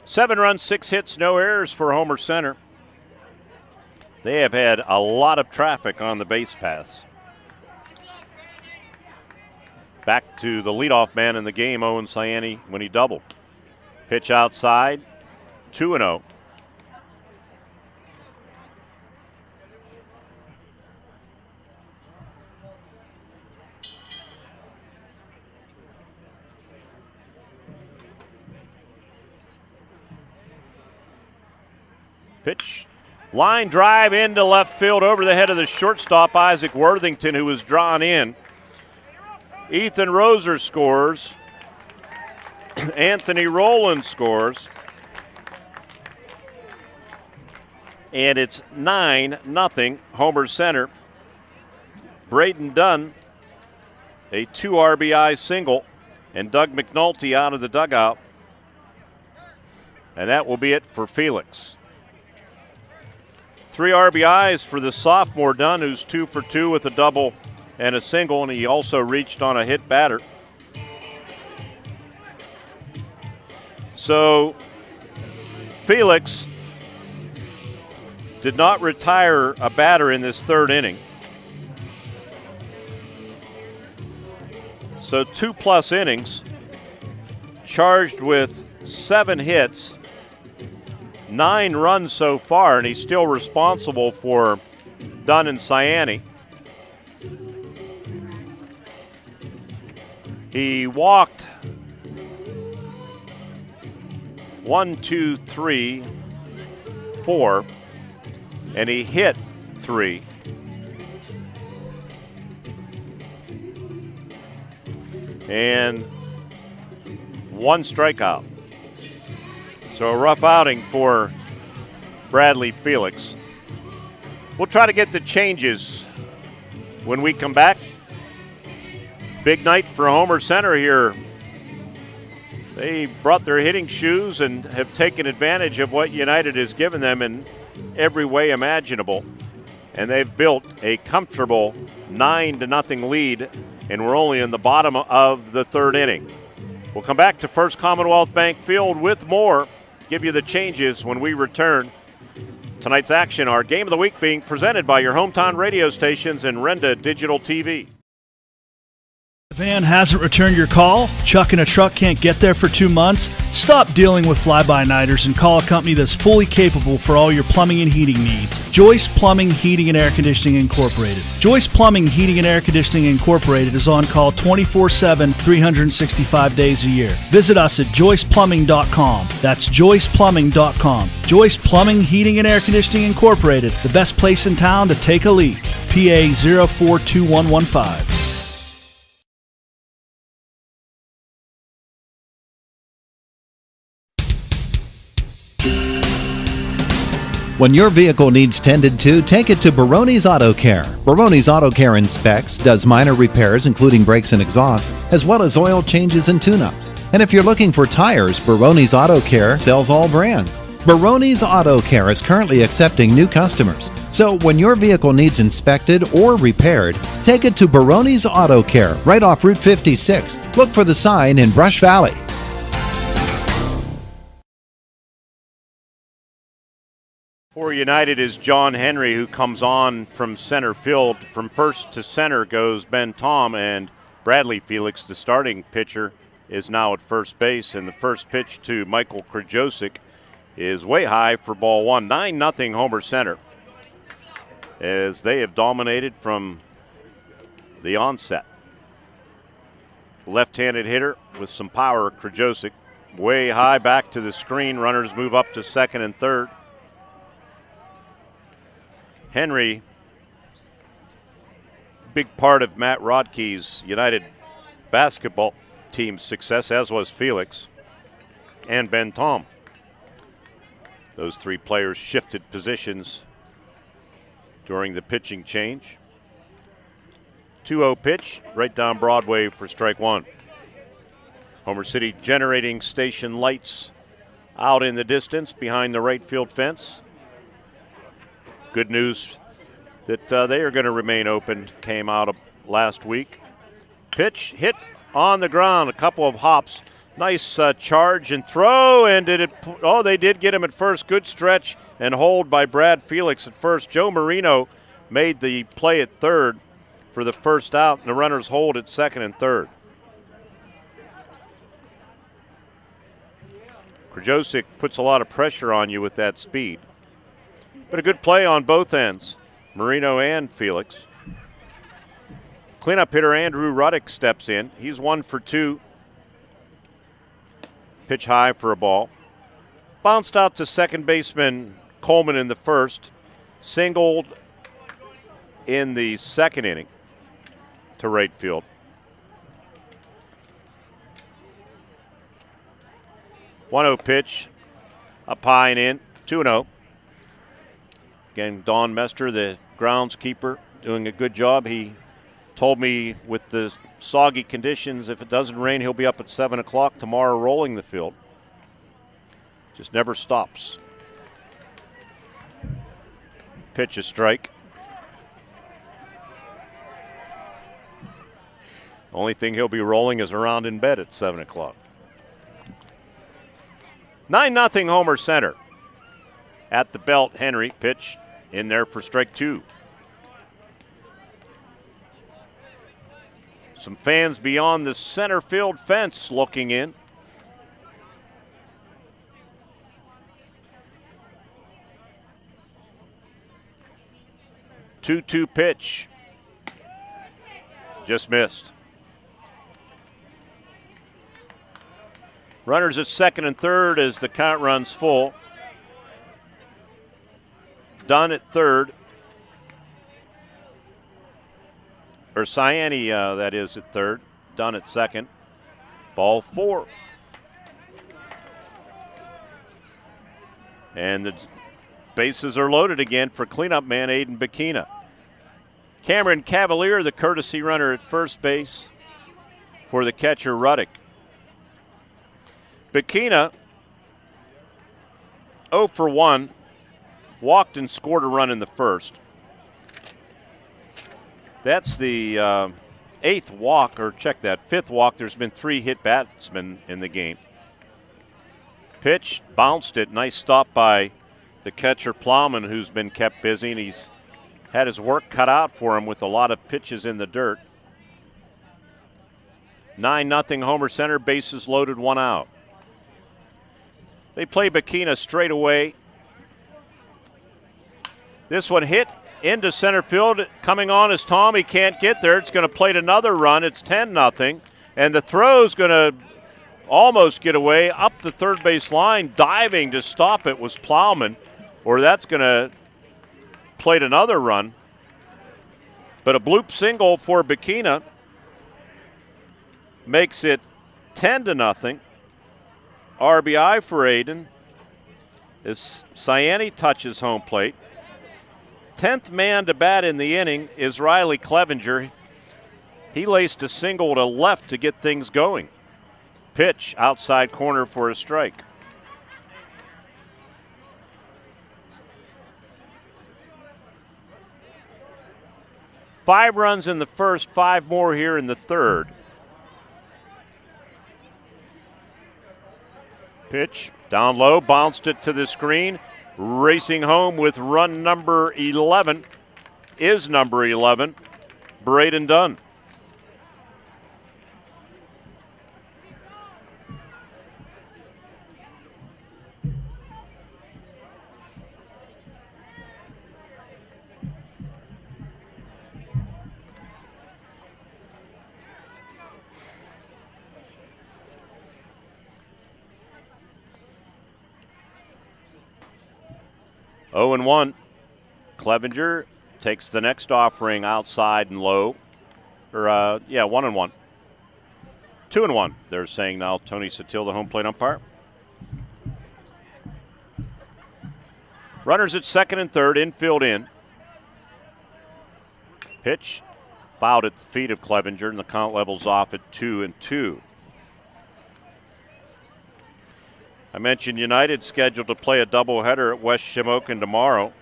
7 runs, 6 hits, no errors for Homer Center. They have had a lot of traffic on the base paths. Back to the leadoff man in the game, Owen Ciani, when he doubled. Pitch outside, 2-0. Pitch, line drive into left field over the head of the shortstop, Isaac Worthington, who was drawn in. Ethan Roser scores. Anthony Rowland scores. And it's 9-0 Homer Center. Braden Dunn, a 2 RBI single, and Doug McNulty out of the dugout. And that will be it for Felix. 3 RBIs for the sophomore Dunn, who's 2 for 2 with a double and a single, and he also reached on a hit batter. So Felix did not retire a batter in this third inning. So 2+ innings, charged with 7 hits, 9 runs so far, and he's still responsible for Dunn and Ciani. He walked 1, 2, 3, 4, and he hit 3. And 1 strikeout. So a rough outing for Bradley Felix. We'll try to get the changes when we come back. Big night for Homer Center here. They brought their hitting shoes and have taken advantage of what United has given them in every way imaginable. And they've built a comfortable 9-0 lead, and we're only in the bottom of the third inning. We'll come back to First Commonwealth Bank Field with more. Give you the changes when we return. Tonight's action, our game of the week, being presented by your hometown radio stations and Renda Digital TV. The van hasn't returned your call? Chuck and a truck can't get there for 2 months? Stop dealing with fly-by-nighters and call a company that's fully capable for all your plumbing and heating needs. Joyce Plumbing, Heating, and Air Conditioning Incorporated. Joyce Plumbing, Heating, and Air Conditioning Incorporated is on call 24/7, 365 days a year. Visit us at joyceplumbing.com. That's joyceplumbing.com. Joyce Plumbing, Heating, and Air Conditioning Incorporated, the best place in town to take a leak. PA 042115. When your vehicle needs tended to, take it to Baroni's Auto Care. Baroni's Auto Care inspects, does minor repairs including brakes and exhausts, as well as oil changes and tune-ups. And if you're looking for tires, Baroni's Auto Care sells all brands. Baroni's Auto Care is currently accepting new customers. So when your vehicle needs inspected or repaired, take it to Baroni's Auto Care right off Route 56. Look for the sign in Brush Valley. For United is John Henry, who comes on from center field. From first to center goes Ben Tom, and Bradley Felix, the starting pitcher, is now at first base. And the first pitch to Michael Krajosik is way high for ball one. 9-0 Homer Center, as they have dominated from the onset. Left-handed hitter with some power, Krajosik. Way high back to the screen. Runners move up to second and third. Henry, big part of Matt Rodkey's United basketball team's success, as was Felix and Ben Tom. Those three players shifted positions during the pitching change. 2-0 pitch right down Broadway for strike one. Homer City generating station lights out in the distance behind the right field fence. Good news that they are going to remain open came out of last week. Pitch hit on the ground, a couple of hops. Nice charge and throw, and they did get him at first. Good stretch and hold by Brad Felix at first. Joe Marino made the play at third for the first out, and the runners hold at second and third. Krajosik puts a lot of pressure on you with that speed. But a good play on both ends, Marino and Felix. Cleanup hitter Andrew Ruddick steps in. He's 1 for 2. Pitch high for a ball. Bounced out to second baseman Coleman in the first. Singled in the second inning to right field. One-0 pitch, up high and in, 2-0. Again, Don Mester, the groundskeeper, doing a good job. He told me with the soggy conditions, if it doesn't rain, he'll be up at 7 o'clock tomorrow rolling the field. Just never stops. Pitch a strike. Only thing he'll be rolling is around in bed at 7 o'clock. 9-0 Homer Center. At the belt, Henry, pitch in there for strike two. Some fans beyond the center field fence looking in. Two-two pitch. Just missed. Runners at second and third as the count runs full. Dunn at third. Or Ciani, that is, at third. Dunn at second. Ball four. And the bases are loaded again for cleanup man Aiden Bikina. Cameron Cavalier, the courtesy runner at first base for the catcher Ruddick. Bikina, 0 for 1. Walked and scored a run in the first. That's the fifth walk. There's been 3 hit batsmen in the game. Pitch, bounced it. Nice stop by the catcher Plowman, who's been kept busy, and he's had his work cut out for him with a lot of pitches in the dirt. 9-0 Homer Center, bases loaded, 1 out. They play Bikina straight away. This one hit into center field. Coming on is Tom. He can't get there. It's going to plate another run. It's 10-0. And the throw's going to almost get away up the third base line. Diving to stop it was Plowman, or that's going to plate another run. But a bloop single for Bikina makes it 10-0. RBI for Aiden as Ciani touches home plate. 10th man to bat in the inning is Riley Clevenger. He laced a single to left to get things going. Pitch outside corner for a strike. 5 runs in the first, 5 more here in the third. Pitch down low, bounced it to the screen. Racing home with run number 11 is number 11, Braden Dunn. Oh and 1. Clevenger takes the next offering outside and low. 1 and 1. 2 and 1. They're saying now Tony Satil, the home plate umpire. Runners at second and third, infield in. Pitch fouled at the feet of Clevenger, and the count levels off at 2 and 2. I mentioned United scheduled to play a doubleheader at West Shamokin tomorrow.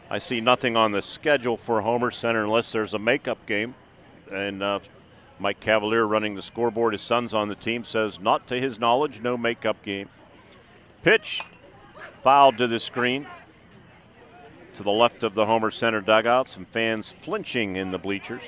I see nothing on the schedule for Homer Center unless there's a makeup game. And Mike Cavalier running the scoreboard, his son's on the team, says not to his knowledge, no makeup game. Pitch fouled to the screen to the left of the Homer Center dugout. Some fans flinching in the bleachers.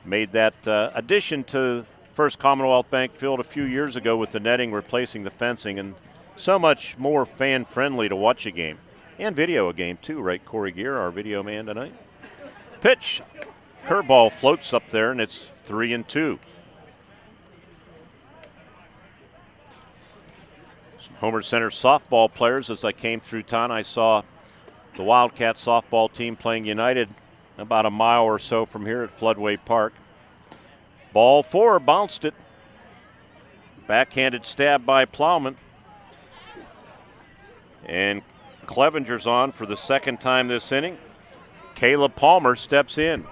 Made that addition to First Commonwealth Bank Field a few years ago with the netting replacing the fencing, and so much more fan-friendly to watch a game. And video a game too, right, Corey Gear, our video man tonight? Pitch, curveball floats up there, and it's 3 and 2. Some Homer Center softball players. As I came through town, I saw the Wildcat softball team playing United about a mile or so from here at Floodway Park. Ball 4, bounced it. Backhanded stab by Plowman. And Clevenger's on for the second time this inning. Caleb Palmer steps in.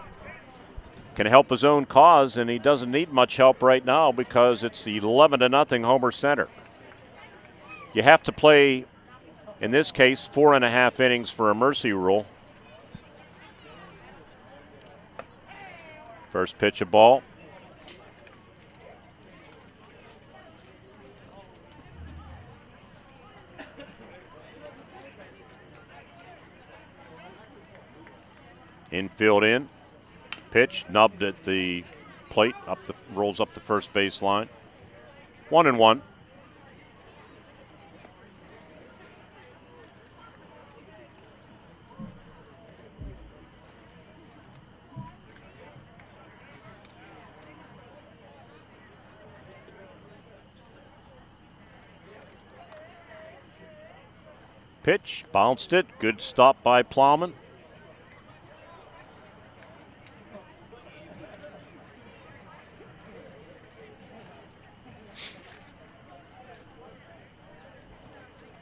Can help his own cause, and he doesn't need much help right now because it's 11-0 Homer Center. You have to play, in this case, 4.5 innings for a mercy rule. First pitch of ball. Infield in. Pitch nubbed at the plate, rolls up the first base line. 1 and 1. Pitch, bounced it. Good stop by Plowman.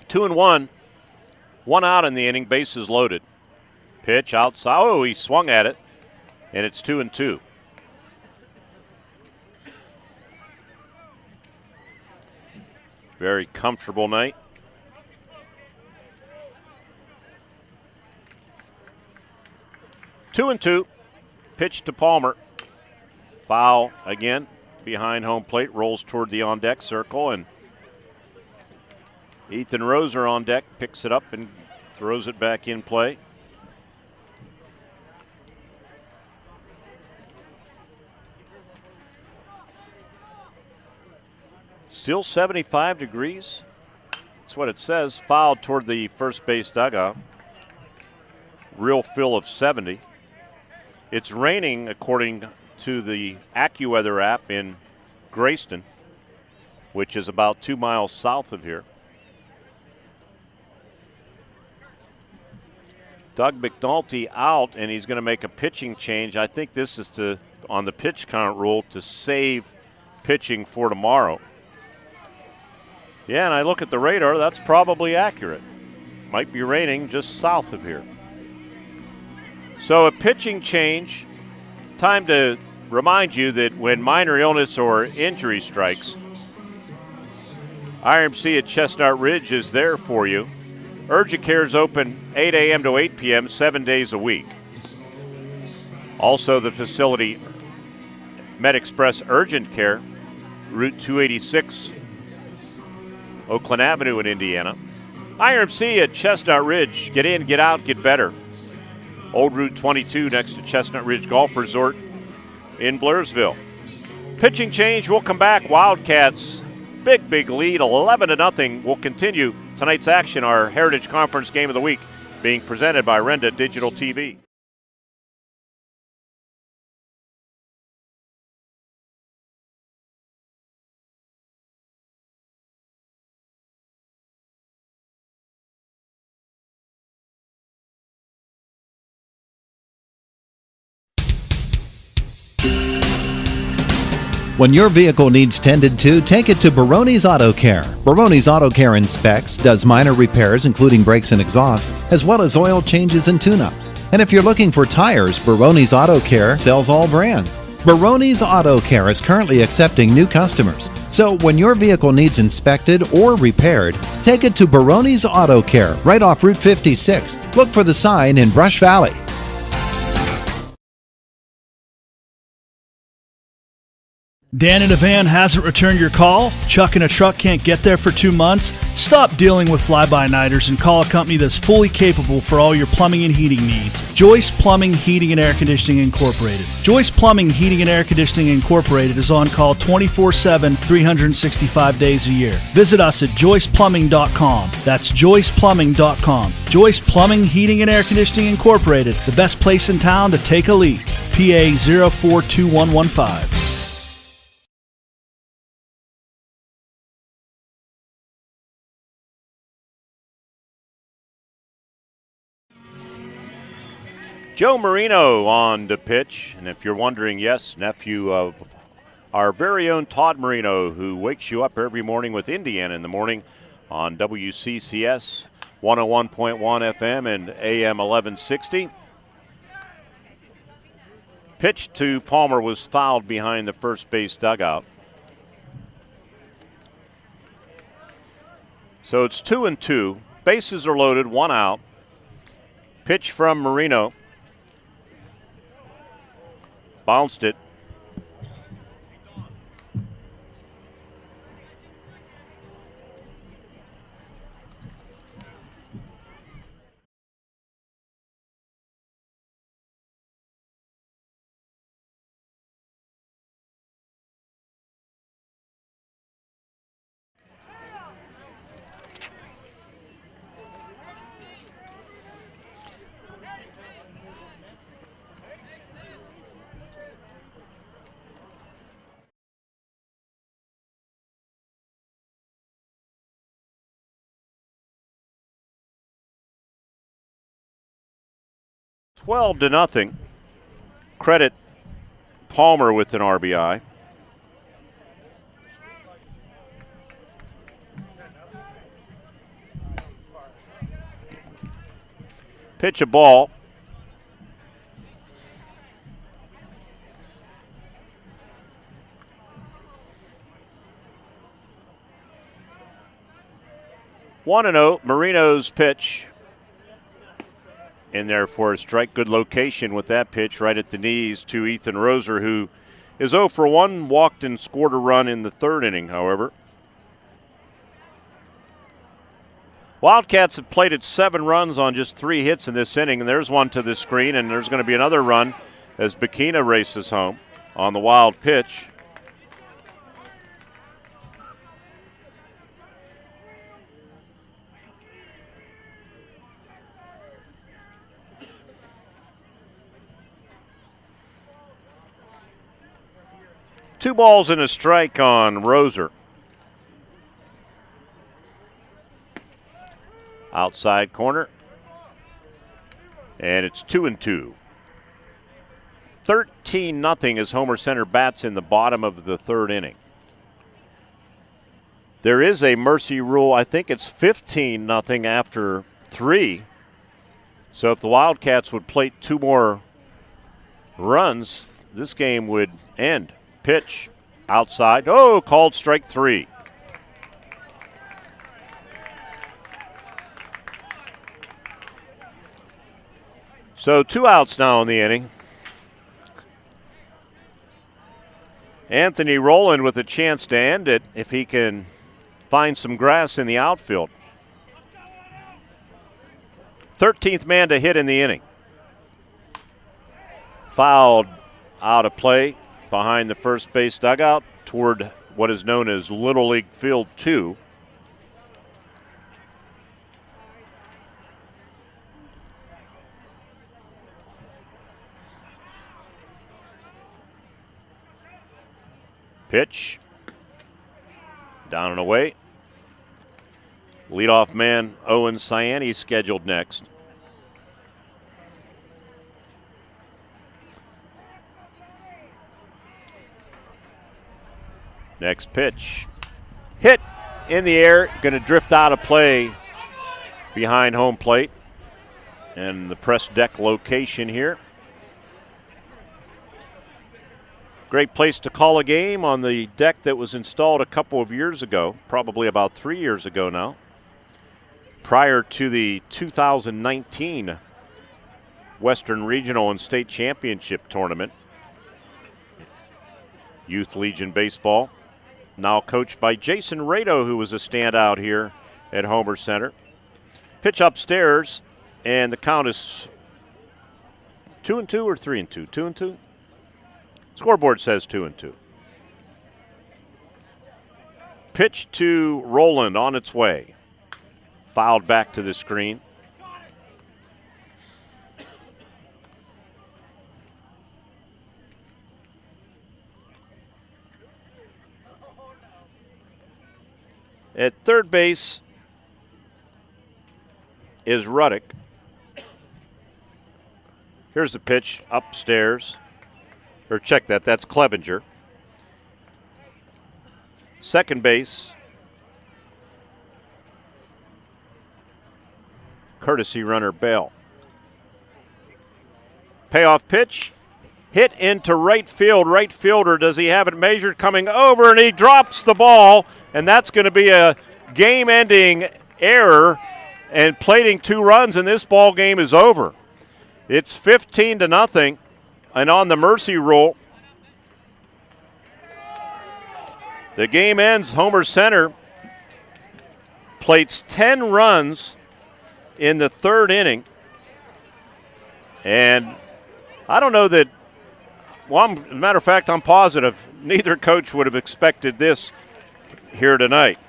Two and 1. 1 out in the inning, bases loaded. Pitch outside. Oh, he swung at it, and it's 2 and 2. Very comfortable night. Two and 2. Pitch to Palmer. Foul again behind home plate. Rolls toward the on deck circle, and Ethan Roser on deck picks it up and throws it back in play. Still 75 degrees. That's what it says. Fouled toward the first base dugout. Real feel of 70. It's raining, according to the AccuWeather app, in Grayston, which is about 2 miles south of here. Doug McNulty out, and he's going to make a pitching change. I think this is on the pitch count rule to save pitching for tomorrow. Yeah, and I look at the radar, that's probably accurate. Might be raining just south of here. So a pitching change. Time to remind you that when minor illness or injury strikes, IRMC at Chestnut Ridge is there for you. Urgent Care is open 8 a.m. to 8 p.m. 7 days a week. Also, the facility, MedExpress Urgent Care, Route 286, Oakland Avenue in Indiana. IRMC at Chestnut Ridge. Get in, get out, get better. Old Route 22 next to Chestnut Ridge Golf Resort in Blairsville. Pitching change, we'll come back. Wildcats, big lead, 11-0. We'll continue tonight's action, our Heritage Conference Game of the Week, being presented by Renda Digital TV. When your vehicle needs tended to, take it to Baroni's Auto Care. Baroni's Auto Care inspects, does minor repairs including brakes and exhausts, as well as oil changes and tune-ups. And if you're looking for tires, Baroni's Auto Care sells all brands. Baroni's Auto Care is currently accepting new customers. So when your vehicle needs inspected or repaired, take it to Baroni's Auto Care right off Route 56. Look for the sign in Brush Valley. Dan in a van hasn't returned your call? Chuck in a truck can't get there for 2 months? Stop dealing with fly-by-nighters and call a company that's fully capable for all your plumbing and heating needs. Joyce Plumbing, Heating, and Air Conditioning Incorporated. Joyce Plumbing, Heating, and Air Conditioning Incorporated is on call 24/7, 365 days a year. Visit us at joyceplumbing.com. That's joyceplumbing.com. Joyce Plumbing, Heating, and Air Conditioning Incorporated, the best place in town to take a leak. PA 042115. Joe Marino on the pitch, and if you're wondering, yes, nephew of our very own Todd Marino, who wakes you up every morning with Indiana in the morning on WCCS 101.1 FM and AM 1160. Pitch to Palmer was fouled behind the first base dugout. So it's 2-2. Bases are loaded, 1 out. Pitch from Marino. Bounced it. Twelve to nothing. Credit Palmer with an RBI. Pitch a ball. One and 0. Marino's pitch in there for a strike. Good location with that pitch right at the knees to Ethan Roser, who is 0 for 1, walked and scored a run in the third inning, however. Wildcats have plated 7 runs on just 3 hits in this inning, and there's one to the screen, and there's going to be another run as Bikina races home on the wild pitch. Two balls and a strike on Roser. Outside corner. And it's 2-2. 13-0 as Homer Center bats in the bottom of the third inning. There is a mercy rule. I think it's 15-0 after 3. So if the Wildcats would plate 2 more runs, this game would end. Pitch outside. Oh, called strike 3. So 2 outs now in the inning. Anthony Rowland with a chance to end it if he can find some grass in the outfield. 13th man to hit in the inning. Fouled out of play behind the first base dugout toward what is known as Little League Field 2. Pitch. Down and away. Leadoff man Owen Cyani scheduled next. Next pitch. Hit in the air. Going to drift out of play behind home plate. And the press deck location here. Great place to call a game on the deck that was installed a couple of years ago, probably about 3 years ago now, prior to the 2019 Western Regional and State Championship Tournament. Youth Legion Baseball, now coached by Jason Rado, who was a standout here at Homer Center. Pitch upstairs, and the count is 2-2 or 3-2? 2-2? Scoreboard says 2-2. Pitch to Rowland on its way. Fouled back to the screen. At third base is Ruddick. Here's the pitch upstairs. Or check that, that's Clevenger. Second base, courtesy runner Bell. Payoff pitch, hit into right field. Right fielder, does he have it measured? Coming over, and he drops the ball, and that's going to be a game-ending error, and plating 2 runs, and this ball game is over. It's 15-0. And on the mercy rule, the game ends. Homer Center plates 10 runs in the third inning. And I don't know that, well, as a matter of fact, I'm positive neither coach would have expected this here tonight.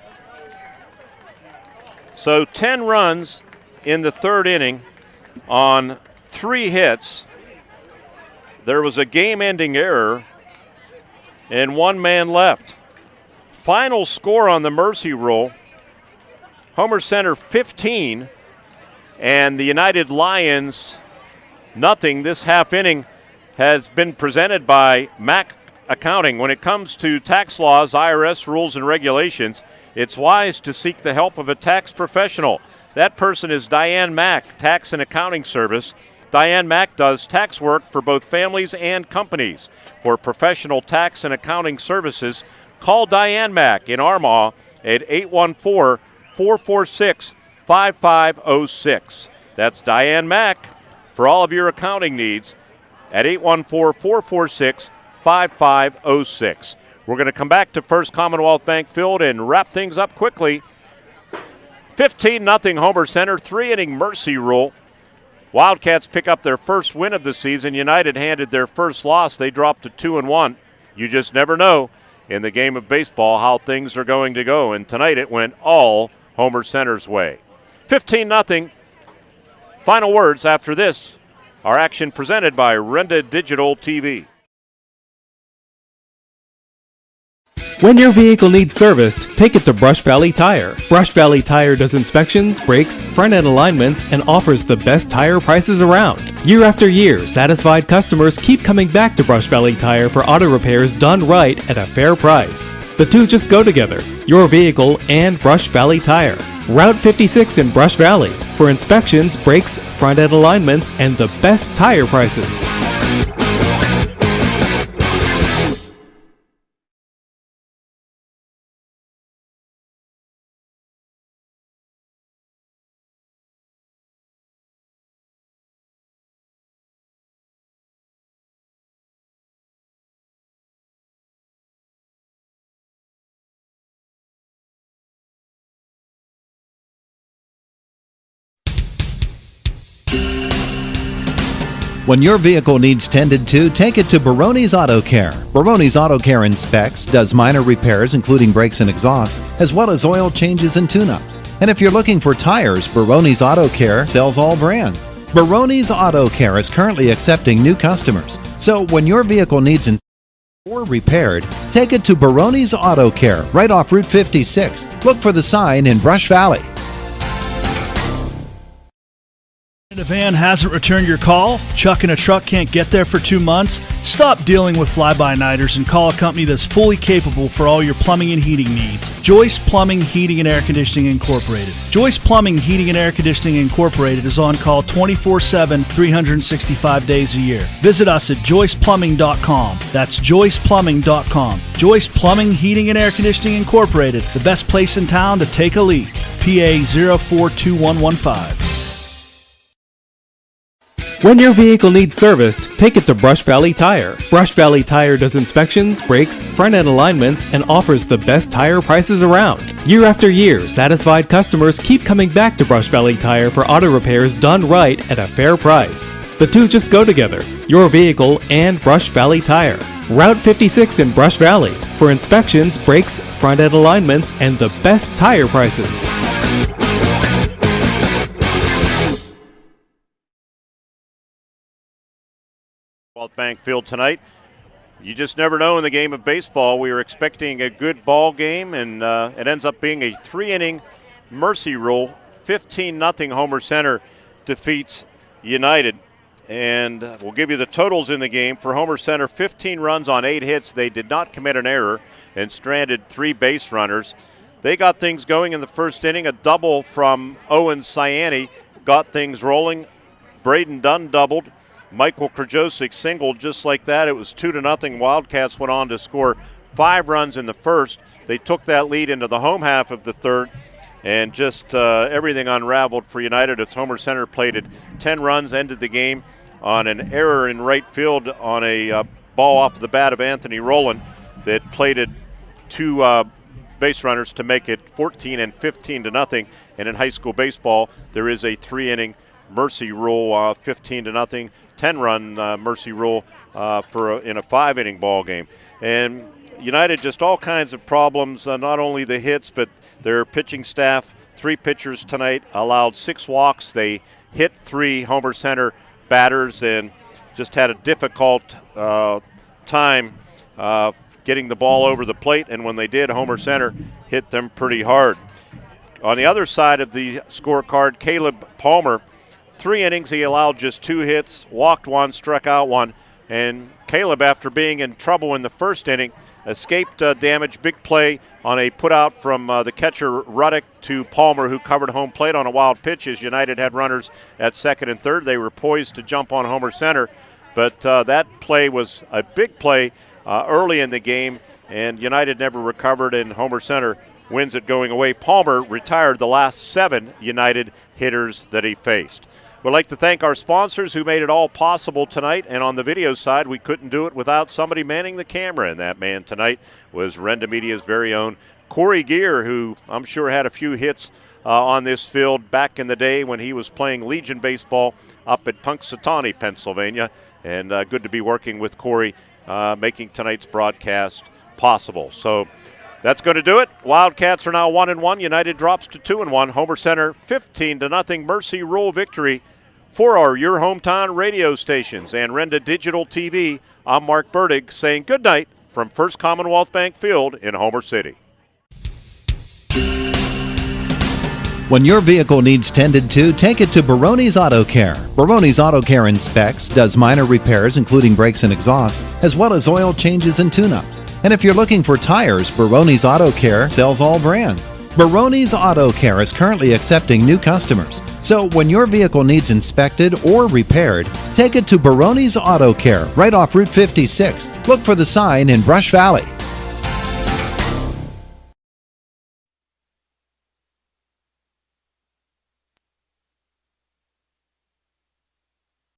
So 10 runs in the third inning on 3 hits. There was a game-ending error and 1 man left. Final score on the mercy rule, Homer Center 15 and the United Lions nothing. This half inning has been presented by Mac Accounting. When it comes to tax laws, IRS rules, and regulations, it's wise to seek the help of a tax professional. That person is Diane Mack, Tax and Accounting Service. Diane Mack does tax work for both families and companies. For professional tax and accounting services, call Diane Mack in Armagh at 814-446-5506. That's Diane Mack for all of your accounting needs at 814-446-5506. We're going to come back to First Commonwealth Bank Field and wrap things up quickly. 15-0 Homer Center, 3-inning mercy rule. Wildcats pick up their first win of the season. United handed their first loss. They dropped to 2-1. You just never know in the game of baseball how things are going to go. And tonight it went all Homer Center's way. 15-0. Final words after this. Our action presented by Renda Digital TV. When your vehicle needs serviced, take it to Brush Valley Tire. Brush Valley Tire does inspections, brakes, front-end alignments, and offers the best tire prices around. Year after year, satisfied customers keep coming back to Brush Valley Tire for auto repairs done right at a fair price. The two just go together, your vehicle and Brush Valley Tire. Route 56 in Brush Valley for inspections, brakes, front-end alignments, and the best tire prices. When your vehicle needs tended to, take it to Baroni's Auto Care. Baroni's Auto Care inspects, does minor repairs including brakes and exhausts, as well as oil changes and tune-ups. And if you're looking for tires, Baroni's Auto Care sells all brands. Baroni's Auto Care is currently accepting new customers. So when your vehicle needs or repaired, take it to Baroni's Auto Care right off Route 56. Look for the sign in Brush Valley. A van hasn't returned your call? Chuck and a truck can't get there for 2 months? Stop dealing with fly-by-nighters and call a company that's fully capable for all your plumbing and heating needs. Joyce Plumbing, Heating, and Air Conditioning Incorporated. Joyce Plumbing, Heating, and Air Conditioning Incorporated is on call 24/7, 365 days a year. Visit us at joyceplumbing.com. That's joyceplumbing.com. Joyce Plumbing, Heating, and Air Conditioning Incorporated, the best place in town to take a leak. PA 042115. When your vehicle needs serviced, take it to Brush Valley Tire. Brush Valley Tire does inspections, brakes, front-end alignments, and offers the best tire prices around. Year after year, satisfied customers keep coming back to Brush Valley Tire for auto repairs done right at a fair price. The two just go together, your vehicle and Brush Valley Tire. Route 56 in Brush Valley for inspections, brakes, front-end alignments, and the best tire prices. Bank Field tonight. You just never know in the game of baseball. We were expecting a good ball game, and it ends up being a 3-inning mercy rule. 15-0 Homer Center defeats United. And we'll give you the totals in the game. For Homer Center, 15 runs on 8 hits. They did not commit an error and stranded 3 base runners. They got things going in the first inning. A double from Owen Ciani got things rolling. Braden Dunn doubled. Michael Krajosik singled just like that. It was 2-0. Wildcats went on to score 5 runs in the first. They took that lead into the home half of the third, and just everything unraveled for United as Homer Center plated 10 runs, ended the game on an error in right field on a ball off the bat of Anthony Rowland that plated 2 base runners to make it 14 and 15-0. And in high school baseball, there is a 3-inning mercy rule, 15-0. 10-run mercy rule in a 5-inning ball game. And United just all kinds of problems, not only the hits, but their pitching staff. 3 pitchers tonight allowed 6 walks. They hit 3 Homer Center batters and just had a difficult time getting the ball over the plate. And when they did, Homer Center hit them pretty hard. On the other side of the scorecard, Caleb Palmer, 3 innings, he allowed just 2 hits, walked 1, struck out 1. And Caleb, after being in trouble in the first inning, escaped damage. Big play on a putout from the catcher Ruddick to Palmer, who covered home plate on a wild pitch as United had runners at second and third. They were poised to jump on Homer Center, but that play was a big play early in the game, and United never recovered, and Homer Center wins it going away. Palmer retired the last 7 United hitters that he faced. We'd like to thank our sponsors who made it all possible tonight. And on the video side, we couldn't do it without somebody manning the camera. And that man tonight was Renda Media's very own Corey Gear, who I'm sure had a few hits on this field back in the day when he was playing Legion baseball up at Punxsutawney, Pennsylvania. And good to be working with Corey, making tonight's broadcast possible. So that's going to do it. Wildcats are now 1-1. United drops to 2-1. Homer Center 15-0 mercy rule victory for your hometown radio stations and Renda Digital TV. I'm Mark Burdig saying good night from First Commonwealth Bank Field in Homer City. When your vehicle needs tended to, take it to Baroni's Auto Care. Baroni's Auto Care inspects, does minor repairs including brakes and exhausts, as well as oil changes and tune-ups. And if you're looking for tires, Baroni's Auto Care sells all brands. Baroni's Auto Care is currently accepting new customers. So when your vehicle needs inspected or repaired, take it to Baroni's Auto Care right off Route 56. Look for the sign in Brush Valley.